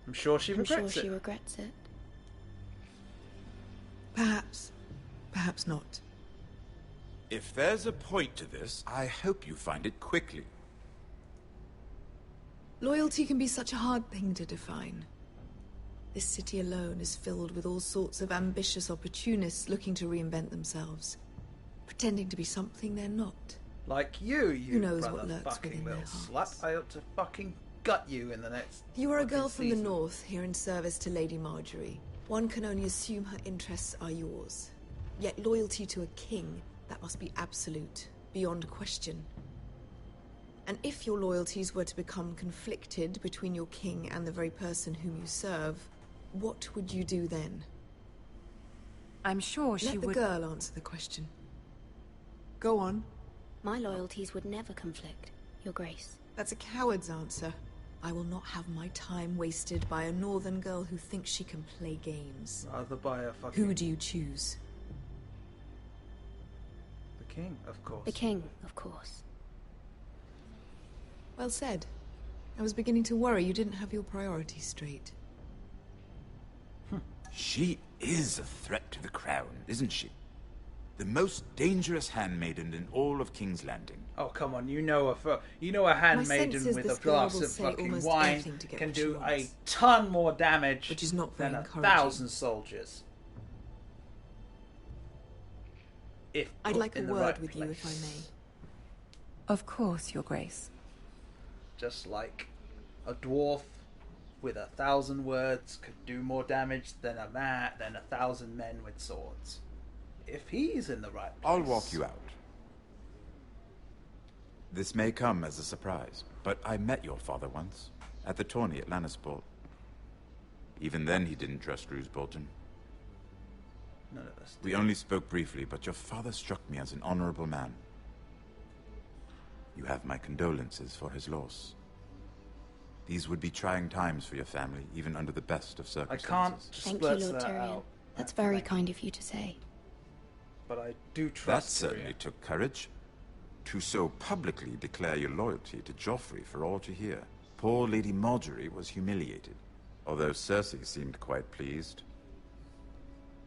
[SPEAKER 1] I'm sure she
[SPEAKER 12] I'm
[SPEAKER 1] regrets
[SPEAKER 12] sure she
[SPEAKER 1] it.
[SPEAKER 12] regrets it.
[SPEAKER 16] Perhaps. Perhaps not.
[SPEAKER 15] If there's a point to this, I hope you find it quickly.
[SPEAKER 16] Loyalty can be such a hard thing to define. This city alone is filled with all sorts of ambitious opportunists looking to reinvent themselves, pretending to be something they're not.
[SPEAKER 1] Like you
[SPEAKER 16] Who knows
[SPEAKER 1] brother
[SPEAKER 16] what lurks
[SPEAKER 1] fucking
[SPEAKER 16] within their
[SPEAKER 1] little
[SPEAKER 16] hearts.
[SPEAKER 1] slut. I ought to fucking gut you in the next.
[SPEAKER 16] You are a girl
[SPEAKER 1] fucking
[SPEAKER 16] from the
[SPEAKER 1] season.
[SPEAKER 16] north, here in service to Lady Marjorie. One can only assume her interests are yours. Yet loyalty to a king, that must be absolute, beyond question. And if your loyalties were to become conflicted between your king and the very person whom you serve, what would you do then?
[SPEAKER 14] I'm sure she
[SPEAKER 16] would... Let the girl answer the question. Go on.
[SPEAKER 12] My loyalties would never conflict, Your Grace.
[SPEAKER 16] That's a coward's answer. I will not have my time wasted by a northern girl who thinks she can play games.
[SPEAKER 1] Rather by a fucking...
[SPEAKER 16] Who do you choose?
[SPEAKER 1] The king, of course.
[SPEAKER 12] The king, of course.
[SPEAKER 16] Well said. I was beginning to worry you didn't have your priorities straight.
[SPEAKER 15] She is a threat to the crown, isn't she? The most dangerous handmaiden in all of King's Landing.
[SPEAKER 1] Oh come on! You know a handmaiden with a glass of fucking wine can do a ton more damage
[SPEAKER 16] which is not
[SPEAKER 1] than
[SPEAKER 16] very
[SPEAKER 1] 1,000 soldiers. If
[SPEAKER 16] I'd like a word
[SPEAKER 1] right
[SPEAKER 16] with
[SPEAKER 1] place.
[SPEAKER 16] you, if I may.
[SPEAKER 14] Of course, Your Grace.
[SPEAKER 1] Just like a dwarf with 1,000 words could do more damage than 1,000 men with swords. If he's in the right place.
[SPEAKER 15] I'll walk you out. This may come as a surprise, but I met your father once, at the tourney at Lannisport. Even then he didn't trust Roose Bolton.
[SPEAKER 1] None of us did.
[SPEAKER 15] We only spoke briefly, but your father struck me as an honorable man. You have my condolences for his loss. These would be trying times for your family, even under the best of
[SPEAKER 1] I
[SPEAKER 15] circumstances.
[SPEAKER 1] can't
[SPEAKER 12] Thank you, Lord Tyrion. That's very kind of you to say.
[SPEAKER 1] But I do
[SPEAKER 15] That
[SPEAKER 1] trust
[SPEAKER 15] certainly
[SPEAKER 1] Tyrion.
[SPEAKER 15] took courage. To so publicly declare your loyalty to Joffrey for all to hear. Poor Lady Marjorie was humiliated, although Cersei seemed quite pleased.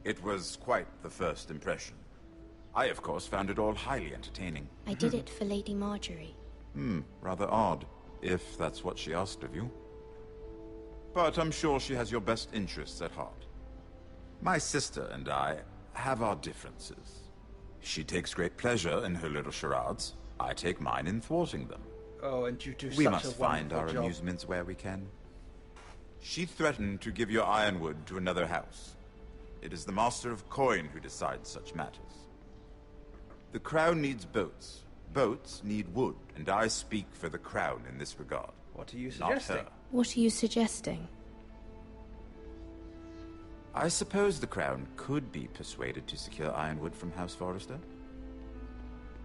[SPEAKER 15] It was quite the first impression. I, of course, found it all highly entertaining.
[SPEAKER 12] I did it for Lady Marjorie.
[SPEAKER 15] Rather odd, if that's what she asked of you. But I'm sure she has your best interests at heart. My sister and I have our differences. She takes great pleasure in her little charades. I take mine in thwarting them.
[SPEAKER 1] Oh, and you do
[SPEAKER 15] We
[SPEAKER 1] such
[SPEAKER 15] must
[SPEAKER 1] a
[SPEAKER 15] find
[SPEAKER 1] wonderful
[SPEAKER 15] our
[SPEAKER 1] job.
[SPEAKER 15] amusements where we can. She threatened to give your ironwood to another house. It is the Master of Coin who decides such matters. The Crown needs boats. Boats need wood, and I speak for the Crown in this regard.
[SPEAKER 1] What are you
[SPEAKER 15] Not
[SPEAKER 1] suggesting?
[SPEAKER 15] her.
[SPEAKER 12] What are you suggesting?
[SPEAKER 15] I suppose the Crown could be persuaded to secure ironwood from House Forrester.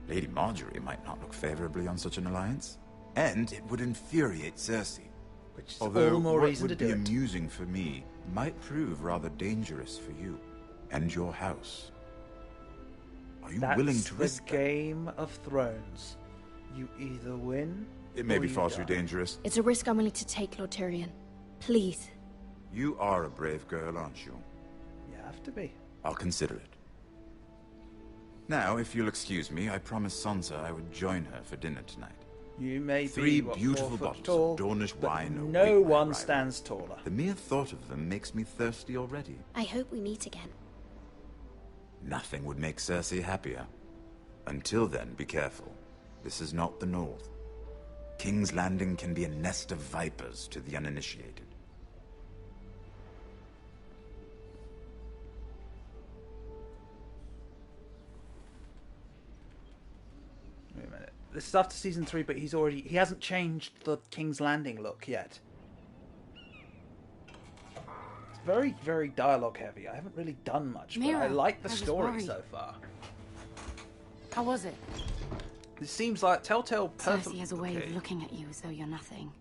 [SPEAKER 15] Lady Marjorie might not look favorably on such an alliance, and it would infuriate Cersei.
[SPEAKER 1] Which is
[SPEAKER 15] Although
[SPEAKER 1] all the more
[SPEAKER 15] what
[SPEAKER 1] reason to
[SPEAKER 15] would
[SPEAKER 1] do
[SPEAKER 15] be
[SPEAKER 1] it.
[SPEAKER 15] amusing for me might prove rather dangerous for you and your house. Are you
[SPEAKER 1] That's
[SPEAKER 15] willing to
[SPEAKER 1] the
[SPEAKER 15] risk that?
[SPEAKER 1] Game of Thrones. You either win.
[SPEAKER 15] It may
[SPEAKER 1] or
[SPEAKER 15] be
[SPEAKER 1] you
[SPEAKER 15] far too
[SPEAKER 1] die.
[SPEAKER 15] dangerous.
[SPEAKER 12] It's a risk I'm willing to take, Lord Tyrion. Please.
[SPEAKER 15] You are a brave girl, aren't you?
[SPEAKER 1] You have to be.
[SPEAKER 15] I'll consider it. Now, if you'll excuse me, I promised Sansa I would join her for dinner tonight.
[SPEAKER 1] You may
[SPEAKER 15] Three
[SPEAKER 1] be what,
[SPEAKER 15] beautiful
[SPEAKER 1] 4 foot
[SPEAKER 15] bottles
[SPEAKER 1] tall,
[SPEAKER 15] of Dornish
[SPEAKER 1] but
[SPEAKER 15] wine await
[SPEAKER 1] no
[SPEAKER 15] my
[SPEAKER 1] one
[SPEAKER 15] arrival.
[SPEAKER 1] stands taller.
[SPEAKER 15] The mere thought of them makes me thirsty already.
[SPEAKER 12] I hope we meet again.
[SPEAKER 15] Nothing would make Cersei happier. Until then, be careful. This is not the North. King's Landing can be a nest of vipers to the uninitiated.
[SPEAKER 1] Wait a minute. This is after season 3, but he hasn't changed the King's Landing look yet. It's very, very dialogue heavy. I haven't really done much, but I
[SPEAKER 9] Mira,
[SPEAKER 1] like the
[SPEAKER 9] I was
[SPEAKER 1] story
[SPEAKER 9] worried.
[SPEAKER 1] so far.
[SPEAKER 9] How was it?
[SPEAKER 1] It seems like Telltale perfect.
[SPEAKER 9] Cersei has a way of looking at you as though you're nothing.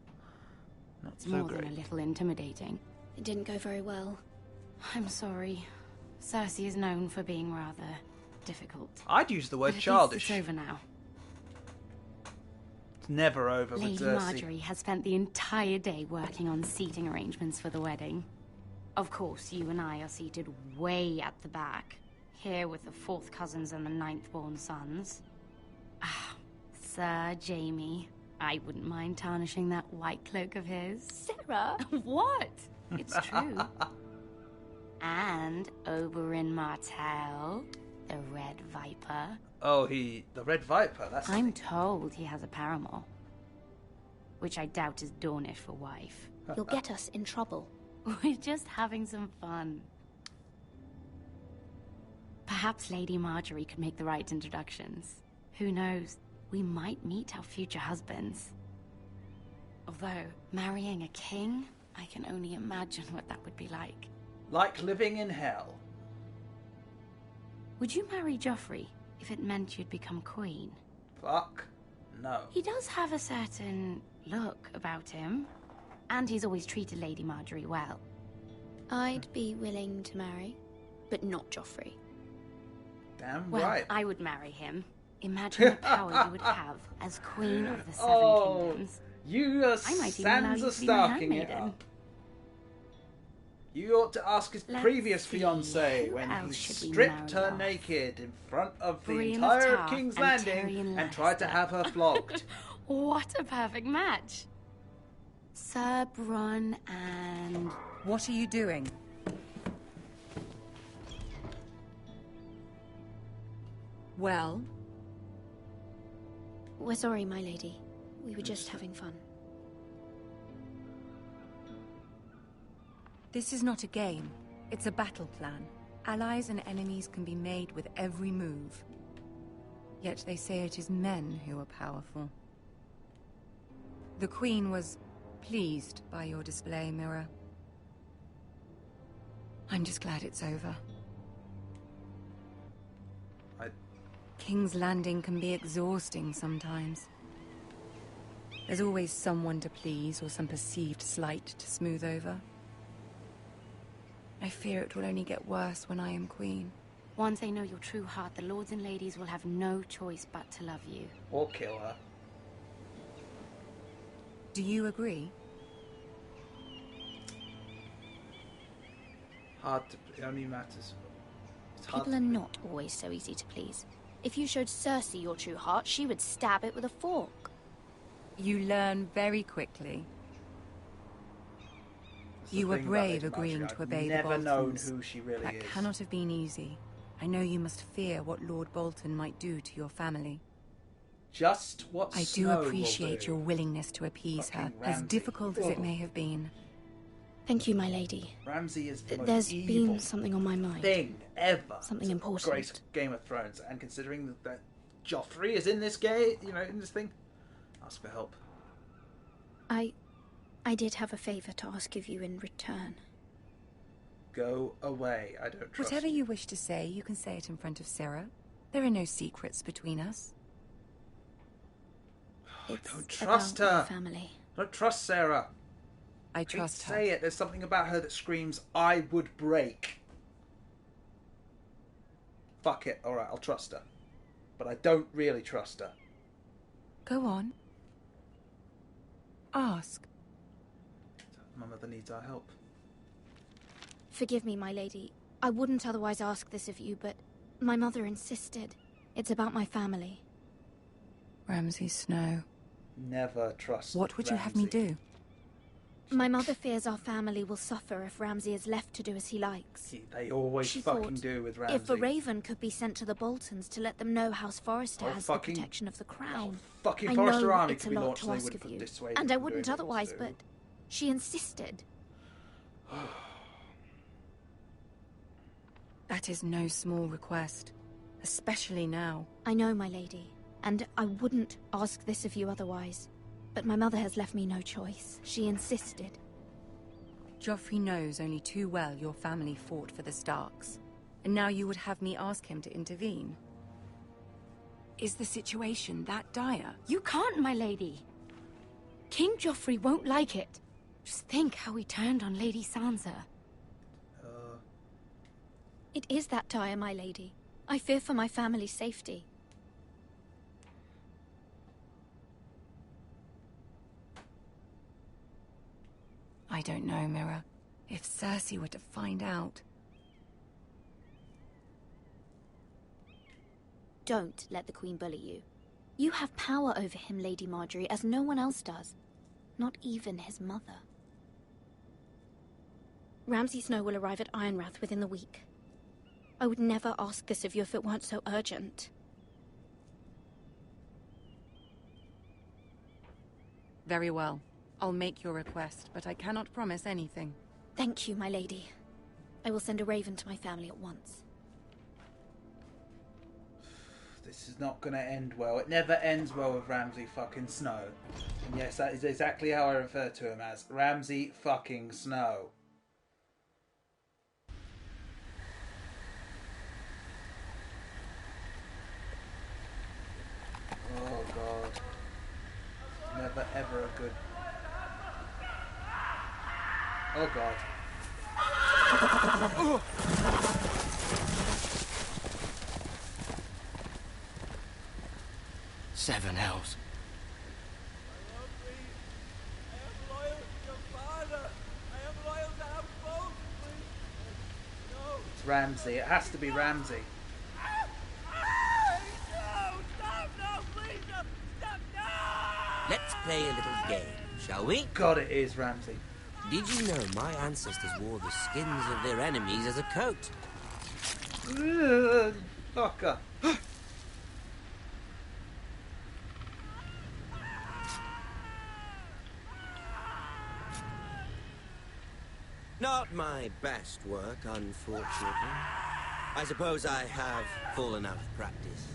[SPEAKER 1] Not
[SPEAKER 9] It's
[SPEAKER 1] so
[SPEAKER 9] more
[SPEAKER 1] great.
[SPEAKER 9] than a little intimidating.
[SPEAKER 12] It didn't go very well.
[SPEAKER 9] I'm sorry. Cersei is known for being rather difficult.
[SPEAKER 1] I'd use the
[SPEAKER 9] But
[SPEAKER 1] word
[SPEAKER 9] at least
[SPEAKER 1] childish.
[SPEAKER 9] It's over now.
[SPEAKER 1] It's never over with
[SPEAKER 9] Lady
[SPEAKER 1] Cersei.
[SPEAKER 9] Marjorie has spent the entire day working on seating arrangements for the wedding. Of course, you and I are seated way at the back, here with the 4th cousins and the 9th-born sons. Ah, Sir Jaime. I wouldn't mind tarnishing that white cloak of his.
[SPEAKER 12] Sarah!
[SPEAKER 9] What? It's true. And Oberyn Martell.
[SPEAKER 17] The Red Viper.
[SPEAKER 1] Oh, the Red Viper, that's...
[SPEAKER 17] I'm told he has a paramour. Which I doubt is Dornish for wife.
[SPEAKER 10] You'll get us in trouble.
[SPEAKER 17] We're just having some fun. Perhaps Lady Marjorie could make the right introductions. Who knows? We might meet our future husbands. Although, marrying a king, I can only imagine what that would be like.
[SPEAKER 1] Like living in hell.
[SPEAKER 17] Would you marry Joffrey if it meant you'd become queen?
[SPEAKER 1] Fuck no.
[SPEAKER 17] He does have a certain look about him. And he's always treated Lady Marjorie well.
[SPEAKER 10] I'd be willing to marry, but not Joffrey.
[SPEAKER 1] Damn
[SPEAKER 17] well,
[SPEAKER 1] right.
[SPEAKER 17] I would marry him. Imagine the power you would have as Queen of the Seven Kingdoms.
[SPEAKER 1] You are Sansa Starking it up. You ought to ask his previous fiancée when he stripped her naked in front of the entire of King's Landing and tried to have her flogged.
[SPEAKER 17] What a perfect match. Sir Bronn and...
[SPEAKER 14] What are you doing? Well?
[SPEAKER 10] We're sorry, my lady. We were just having fun.
[SPEAKER 14] This is not a game. It's a battle plan. Allies and enemies can be made with every move. Yet they say it is men who are powerful. The Queen was pleased by your display, Mira. I'm just glad it's over. King's Landing can be exhausting sometimes. There's always someone to please or some perceived slight to smooth over. I fear it will only get worse when I am queen.
[SPEAKER 17] Once they know your true heart, the lords and ladies will have no choice but to love you.
[SPEAKER 1] Or kill her.
[SPEAKER 14] Do you agree?
[SPEAKER 1] It only matters.
[SPEAKER 10] People are not always so easy to please. If you showed Cersei your true heart, she would stab it with a fork.
[SPEAKER 14] You learn very quickly. You were brave agreeing to obey the Boltons.
[SPEAKER 1] Never known who she really is.
[SPEAKER 14] That cannot have been easy. I know you must fear what Lord Bolton might do to your family.
[SPEAKER 1] Just what
[SPEAKER 14] I do appreciate your willingness to appease her, as difficult as it may have been.
[SPEAKER 10] Thank you, my lady.
[SPEAKER 1] Ramsay is the most
[SPEAKER 10] There's
[SPEAKER 1] evil
[SPEAKER 10] been something on my mind.
[SPEAKER 1] thing ever.
[SPEAKER 10] Something important.
[SPEAKER 1] Grace Game of Thrones, and considering that Joffrey is in this game, in this thing, ask for help.
[SPEAKER 10] I did have a favor to ask of you in return.
[SPEAKER 1] Go away. I don't trust
[SPEAKER 14] Whatever you wish to say, you can say it in front of Sarah. There are no secrets between us.
[SPEAKER 1] I don't trust her.
[SPEAKER 10] Family.
[SPEAKER 1] Don't trust Sarah.
[SPEAKER 14] I trust her.
[SPEAKER 1] Say it. There's something about her that screams, I would break. Fuck it. Alright, I'll trust her. But I don't really trust her.
[SPEAKER 14] Go on. Ask.
[SPEAKER 1] My mother needs our help.
[SPEAKER 10] Forgive me, my lady. I wouldn't otherwise ask this of you, but my mother insisted. It's about my family.
[SPEAKER 14] Ramsay Snow.
[SPEAKER 1] Never trust
[SPEAKER 14] What would
[SPEAKER 1] Ramsay.
[SPEAKER 14] you have me do?
[SPEAKER 10] My mother fears our family will suffer if Ramsay is left to do as he likes.
[SPEAKER 1] They always
[SPEAKER 10] She
[SPEAKER 1] fucking
[SPEAKER 10] thought
[SPEAKER 1] do with Ramsay.
[SPEAKER 10] if a raven could be sent to the Boltons to let them know House Forrester has the protection of the crown.
[SPEAKER 1] Fucking
[SPEAKER 10] I
[SPEAKER 1] Forrester
[SPEAKER 10] know
[SPEAKER 1] Army
[SPEAKER 10] it's
[SPEAKER 1] could
[SPEAKER 10] a
[SPEAKER 1] be
[SPEAKER 10] lot
[SPEAKER 1] launched
[SPEAKER 10] to
[SPEAKER 1] and they
[SPEAKER 10] ask
[SPEAKER 1] would
[SPEAKER 10] of you,
[SPEAKER 1] dissuade
[SPEAKER 10] and
[SPEAKER 1] them
[SPEAKER 10] I
[SPEAKER 1] from
[SPEAKER 10] wouldn't
[SPEAKER 1] doing what
[SPEAKER 10] otherwise,
[SPEAKER 1] they
[SPEAKER 10] but she insisted.
[SPEAKER 14] That is no small request, especially now.
[SPEAKER 10] I know, my lady, and I wouldn't ask this of you otherwise. But my mother has left me no choice. She insisted.
[SPEAKER 14] Joffrey knows only too well your family fought for the Starks, and now you would have me ask him to intervene. Is the situation that dire?
[SPEAKER 17] You can't, my lady. King Joffrey won't like it. Just think how he turned on Lady Sansa.
[SPEAKER 10] It is that dire, my lady. I fear for my family's safety.
[SPEAKER 14] I don't know, Mira. If Cersei were to find out...
[SPEAKER 10] Don't let the Queen bully you. You have power over him, Lady Marjorie, as no one else does. Not even his mother. Ramsay Snow will arrive at Ironrath within the week.
[SPEAKER 12] I would never ask this of you if it weren't so urgent.
[SPEAKER 14] Very well. I'll make your request, but I cannot promise anything.
[SPEAKER 12] Thank you, my lady. I will send a raven to my family at once.
[SPEAKER 1] This is not going to end well. It never ends well with Ramsay fucking Snow. And yes, that is exactly how I refer to him, as Ramsay fucking Snow. Oh god. Never ever a good... Oh god.
[SPEAKER 7] 7 hells.
[SPEAKER 1] It's Ramsay. It has to be Ramsay.
[SPEAKER 18] Let's play a little game, shall we?
[SPEAKER 1] God, it is Ramsay.
[SPEAKER 18] Did you know my ancestors wore the skins of their enemies as a coat?
[SPEAKER 1] Fucker.
[SPEAKER 18] Not my best work, unfortunately. I suppose I have fallen out of practice.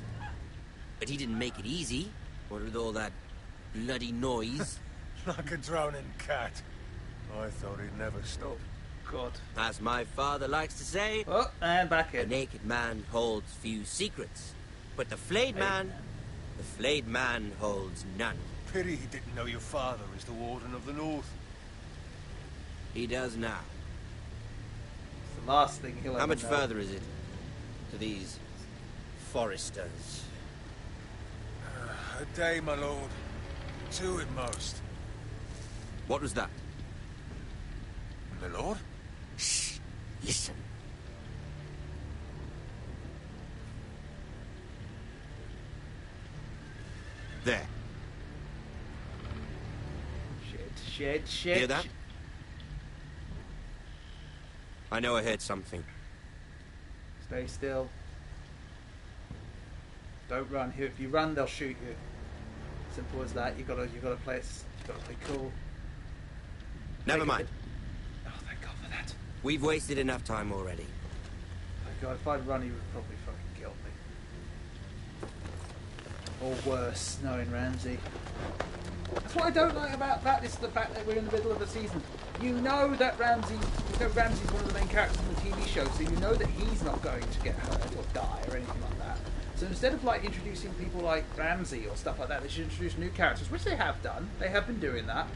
[SPEAKER 18] But he didn't make it easy, what with all that bloody noise.
[SPEAKER 6] Like a drowning cat. I thought he'd never stop.
[SPEAKER 1] God.
[SPEAKER 18] As my father likes to say,
[SPEAKER 1] oh, and back in.
[SPEAKER 18] A naked man holds few secrets, but the flayed man holds none.
[SPEAKER 6] Pity he didn't know your father is the Warden of the North.
[SPEAKER 18] He does now.
[SPEAKER 1] It's the last thing he'll ever
[SPEAKER 18] How much
[SPEAKER 1] know.
[SPEAKER 18] further is it to these foresters?
[SPEAKER 6] A day, my lord. 2 at most.
[SPEAKER 18] What was that?
[SPEAKER 6] My lord?
[SPEAKER 18] Shh! Listen. There.
[SPEAKER 1] Shit.
[SPEAKER 18] Hear that? I know I heard something.
[SPEAKER 1] Stay still. Don't run. If you run, they'll shoot you. Simple as that. You gotta play it. You gotta play cool.
[SPEAKER 18] Never mind.
[SPEAKER 1] Oh, thank God for that.
[SPEAKER 18] We've wasted enough time already.
[SPEAKER 1] Thank God. If I'd run, he would probably fucking kill me. Or worse, knowing Ramsay. That's what I don't like about that. Is the fact that we're in the middle of the season. You know that Ramsay's one of the main characters in the TV show, so you know that he's not going to get hurt or die or anything like that. So instead of like introducing people like Ramsay or stuff like that, they should introduce new characters, which they have done. They have been doing that.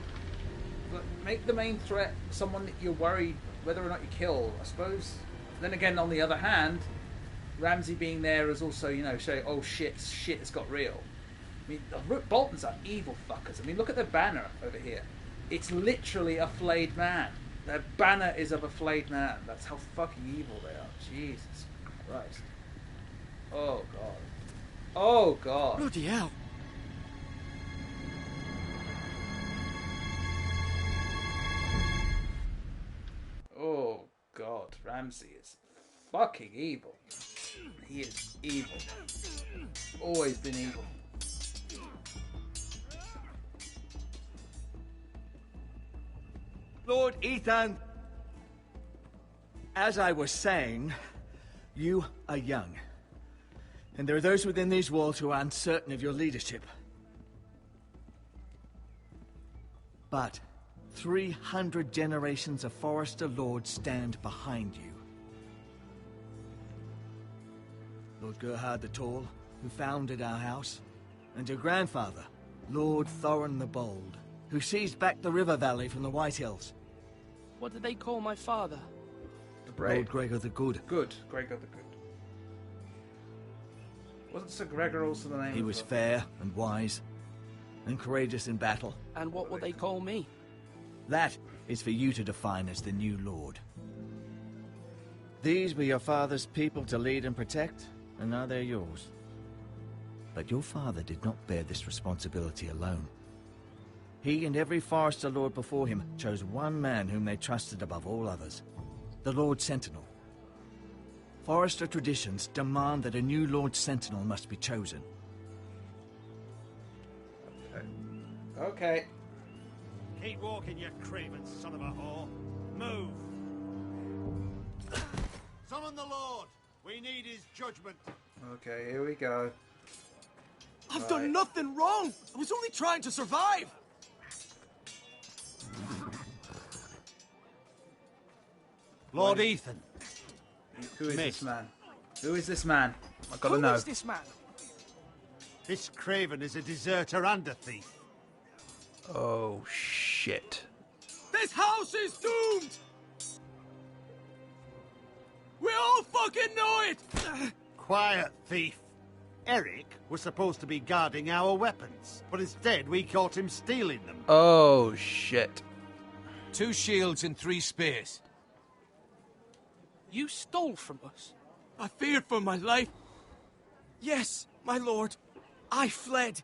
[SPEAKER 1] But make the main threat someone that you're worried whether or not you kill, I suppose. Then again, on the other hand, Ramsay being there is also, you know, saying, oh shit has got real. I mean, the Boltons are evil fuckers. I mean, look at their banner over here. It's literally a flayed man. Their banner is of a flayed man. That's how fucking evil they are. Jesus Christ. Oh, God. Oh, God.
[SPEAKER 4] Bloody hell.
[SPEAKER 1] Oh, God. Ramsay is fucking evil. He is evil. Always been evil.
[SPEAKER 8] Lord Ethan, as I was saying, you are young. And there are those within these walls who are uncertain of your leadership. But 300 generations of Forester Lords stand behind you. Lord Gerhard the Tall, who founded our house, and your grandfather, Lord Thorin the Bold, who seized back the river valley from the White Hills.
[SPEAKER 13] What did they call my father?
[SPEAKER 1] The Brave.
[SPEAKER 8] Lord Gregor the Good.
[SPEAKER 1] Good. Gregor the Good. Wasn't Sir Gregor also the name?
[SPEAKER 8] He was fair and wise, and courageous in battle.
[SPEAKER 13] And what will they call me?
[SPEAKER 8] That is for you to define as the new Lord. These were your father's people to lead and protect, and now they're yours. But your father did not bear this responsibility alone. He and every Forester Lord before him chose one man whom they trusted above all others, the Lord Sentinel. Forester traditions demand that a new Lord Sentinel must be chosen.
[SPEAKER 1] Okay.
[SPEAKER 11] Keep walking, you craven son of a whore. Move. Summon the Lord. We need his judgment.
[SPEAKER 1] Okay, here we go.
[SPEAKER 4] I've done nothing wrong. I was only trying to survive.
[SPEAKER 11] Lord Ethan.
[SPEAKER 1] Who is this man? Who is this man? I've got to know.
[SPEAKER 13] Who is this man?
[SPEAKER 11] This craven is a deserter and a thief.
[SPEAKER 1] Oh, shit.
[SPEAKER 4] This house is doomed! We all fucking know it!
[SPEAKER 11] Quiet, thief. Eric was supposed to be guarding our weapons, but instead we caught him stealing them.
[SPEAKER 1] Oh, shit.
[SPEAKER 7] 2 shields and 3 spears.
[SPEAKER 13] You stole from us.
[SPEAKER 4] I feared for my life. Yes, my lord. I fled.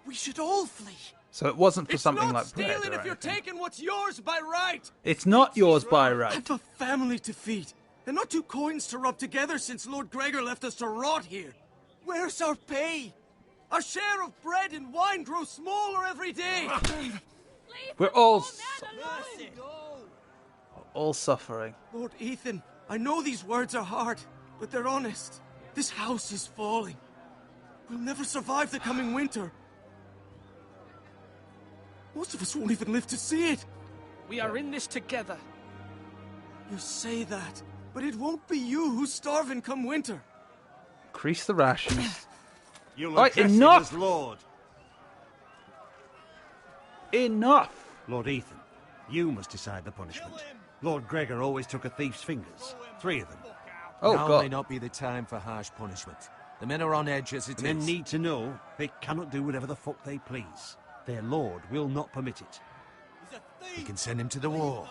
[SPEAKER 4] We should all flee.
[SPEAKER 1] So it wasn't for something like
[SPEAKER 4] It's
[SPEAKER 1] bread
[SPEAKER 4] not stealing
[SPEAKER 1] or
[SPEAKER 4] if you're
[SPEAKER 1] anything.
[SPEAKER 4] taking what's yours by right.
[SPEAKER 1] It's not yours by right.
[SPEAKER 4] I've a family to feed, and not 2 coins to rub together since Lord Gregor left us to rot here. Where's our pay? Our share of bread and wine grows smaller every day.
[SPEAKER 1] We're all suffering.
[SPEAKER 4] Lord Ethan, I know these words are hard, but they're honest. This house is falling. We'll never survive the coming winter. Most of us won't even live to see it.
[SPEAKER 13] We are in this together.
[SPEAKER 4] You say that, but it won't be you who's starving come winter.
[SPEAKER 1] Increase the rations.
[SPEAKER 11] You'll
[SPEAKER 1] Right,
[SPEAKER 11] address him
[SPEAKER 1] enough!
[SPEAKER 11] as Lord.
[SPEAKER 1] Enough!
[SPEAKER 11] Lord Ethan, you must decide the punishment. Lord Gregor always took a thief's fingers. 3 of them.
[SPEAKER 1] Oh,
[SPEAKER 3] now
[SPEAKER 1] God.
[SPEAKER 3] may not be the time for harsh punishment. The men are on edge as it
[SPEAKER 11] The men
[SPEAKER 3] is.
[SPEAKER 11] need to know they cannot do whatever the fuck they please. Their lord will not permit it.
[SPEAKER 3] We can send him to the wall.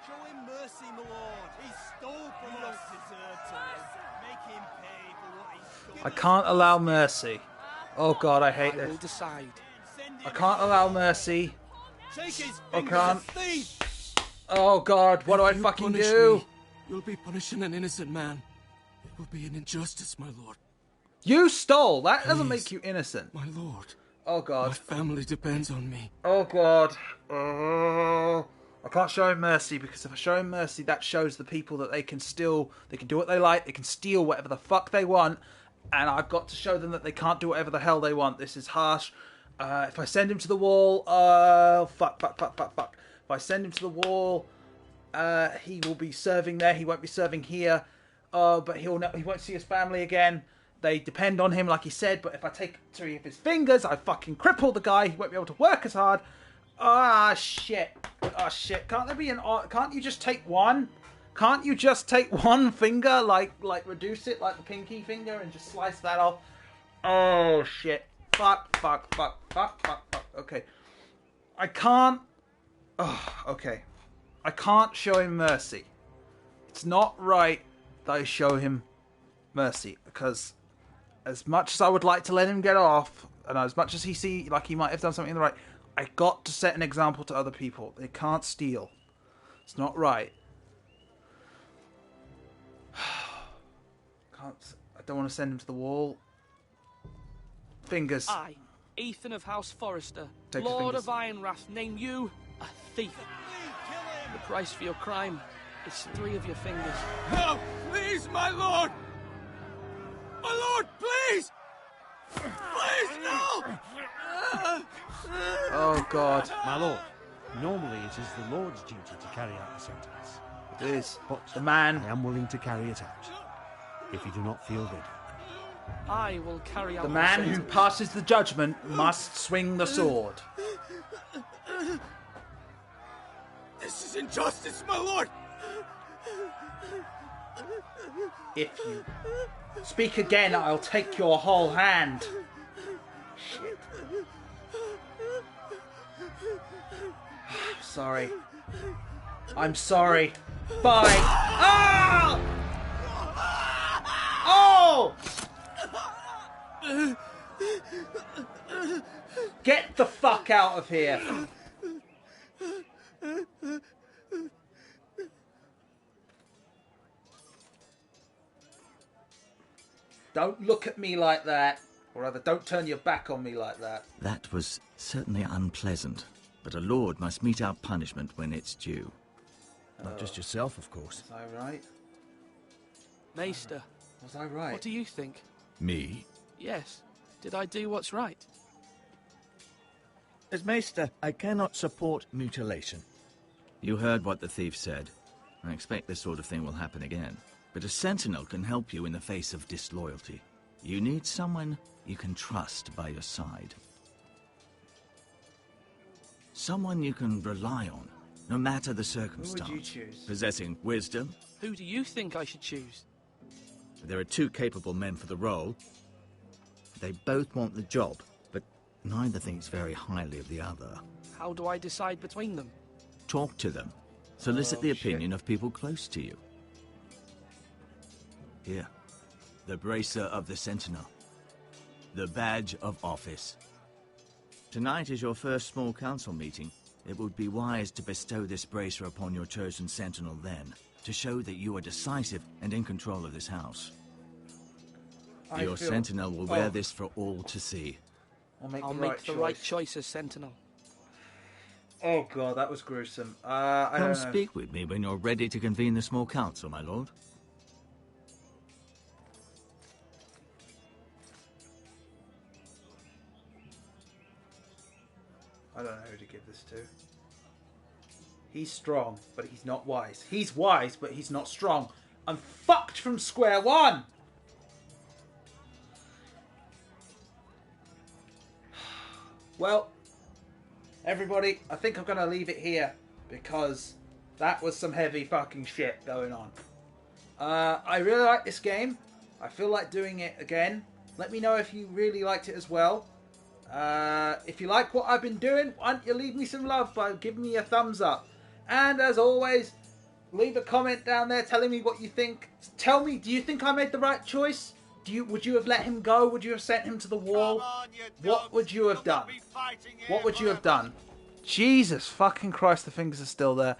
[SPEAKER 7] Show him mercy, my lord. He stole from us. Make him pay for what he stole.
[SPEAKER 1] I can't allow mercy. Oh, God, I hate
[SPEAKER 13] I will
[SPEAKER 1] this.
[SPEAKER 13] decide.
[SPEAKER 1] I can't allow mercy.
[SPEAKER 7] Take his
[SPEAKER 1] I
[SPEAKER 7] fingers,
[SPEAKER 1] can't.
[SPEAKER 7] thief!
[SPEAKER 1] Oh, God, what do I
[SPEAKER 4] If you
[SPEAKER 1] fucking
[SPEAKER 4] punish
[SPEAKER 1] do?
[SPEAKER 4] me, you'll be punishing an innocent man. It will be an injustice, my lord.
[SPEAKER 1] You stole! That doesn't
[SPEAKER 4] Please.
[SPEAKER 1] make you innocent.
[SPEAKER 4] My lord.
[SPEAKER 1] Oh,
[SPEAKER 4] My
[SPEAKER 1] God.
[SPEAKER 4] family depends on me.
[SPEAKER 1] Oh, God. Oh. I can't show him mercy, because if I show him mercy, that shows the people that they can do what they like, they can steal whatever the fuck they want, and I've got to show them that they can't do whatever the hell they want. This is harsh. If I send him to the wall, fuck. If I send him to the wall, he will be serving there, he won't be serving here, but he won't see his family again. They depend on him, like he said, but if I take 3 of his fingers, I fucking cripple the guy, he won't be able to work as hard. Ah, shit. Oh, shit. Can't there be can't you just take one? Can't you just take one finger, like reduce it, like the pinky finger, and just slice that off? Oh, shit. Fuck. Okay. I can't... Oh, okay. I can't show him mercy. It's not right that I show him mercy, because as much as I would like to let him get off, and as much as he might have done something right, I got to set an example to other people. They can't steal. It's not right. I don't want to send him to the wall. Fingers.
[SPEAKER 13] I, Ethan of House Forrester,
[SPEAKER 1] Take his
[SPEAKER 13] Lord
[SPEAKER 1] fingers.
[SPEAKER 13] of Ironrath, name you a thief. The price for your crime is 3 of your fingers.
[SPEAKER 4] Help, please, my lord! My lord, please! Please, no!
[SPEAKER 1] Oh, God.
[SPEAKER 11] My lord, normally it is the Lord's duty to carry out the sentence.
[SPEAKER 1] It is.
[SPEAKER 11] But
[SPEAKER 1] the man...
[SPEAKER 11] I am willing to carry it out, if you do not feel ready.
[SPEAKER 13] I will carry out
[SPEAKER 1] The man who
[SPEAKER 13] sentence.
[SPEAKER 1] passes the judgment must swing the sword.
[SPEAKER 4] This is injustice, my lord!
[SPEAKER 1] If you speak again, I'll take your whole hand. Shit. Sorry. I'm sorry. Bye. Ah! Oh! Get the fuck out of here. Don't look at me like that. Or rather, don't turn your back on me like that.
[SPEAKER 8] That was certainly unpleasant, but a lord must mete out punishment when it's due.
[SPEAKER 7] Not just yourself, of course.
[SPEAKER 1] Was I right?
[SPEAKER 13] Maester.
[SPEAKER 1] Was I right?
[SPEAKER 13] What do you think?
[SPEAKER 8] Me?
[SPEAKER 13] Yes. Did I do what's right?
[SPEAKER 8] As Maester, I cannot support mutilation. You heard what the thief said. I expect this sort of thing will happen again. But a sentinel can help you in the face of disloyalty. You need someone you can trust by your side. Someone you can rely on, no matter the circumstance.
[SPEAKER 1] Who would you choose?
[SPEAKER 8] Possessing wisdom.
[SPEAKER 13] Who do you think I should choose?
[SPEAKER 8] There are two capable men for the role. They both want the job, but neither thinks very highly of the other.
[SPEAKER 13] How do I decide between them?
[SPEAKER 8] Talk to them. Solicit the opinion of people close to you. Here, the bracer of the Sentinel. The badge of office. Tonight is your first small council meeting. It would be wise to bestow this bracer upon your chosen Sentinel then, to show that you are decisive and in control of this house. Your Sentinel will wear this for all to see.
[SPEAKER 1] I'll
[SPEAKER 13] make the right choice as Sentinel.
[SPEAKER 1] Oh god, that was gruesome.
[SPEAKER 8] Come speak with me when you're ready to convene the small council, my lord.
[SPEAKER 1] I don't know who to give this to. He's strong, but he's not wise. He's wise, but he's not strong. I'm fucked from square one! Well, everybody, I think I'm going to leave it here because that was some heavy fucking shit going on. I really like this game. I feel like doing it again. Let me know if you really liked it as well. If you like what I've been doing, why don't you leave me some love by giving me a thumbs up. And as always, leave a comment down there telling me what you think. Tell me, do you think I made the right choice? Would you have let him go? Would you have sent him to the wall? What would you have done? What would you have done? Jesus fucking Christ, the fingers are still there.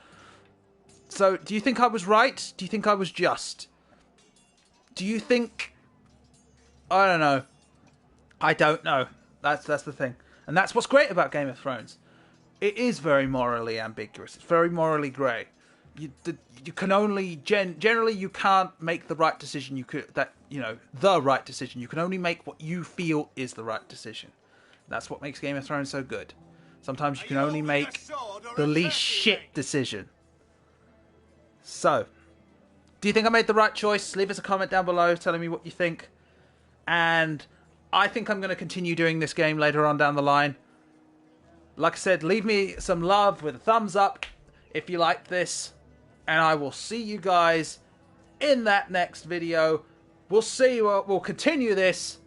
[SPEAKER 1] So, do you think I was right? Do you think I was just? Do you think... I don't know. I don't know. That's the thing. And that's what's great about Game of Thrones. It is very morally ambiguous. It's very morally grey. You can only generally you can't make the right decision. The right decision. You can only make what you feel is the right decision. That's what makes Game of Thrones so good. Sometimes you can only make the least shit decision. So, do you think I made the right choice? Leave us a comment down below telling me what you think. And I think I'm going to continue doing this game later on down the line. Like I said, leave me some love with a thumbs up if you like this. And I will see you guys in that next video. We'll continue this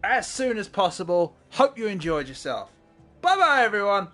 [SPEAKER 1] as soon as possible. Hope you enjoyed yourself. Bye-bye, everyone.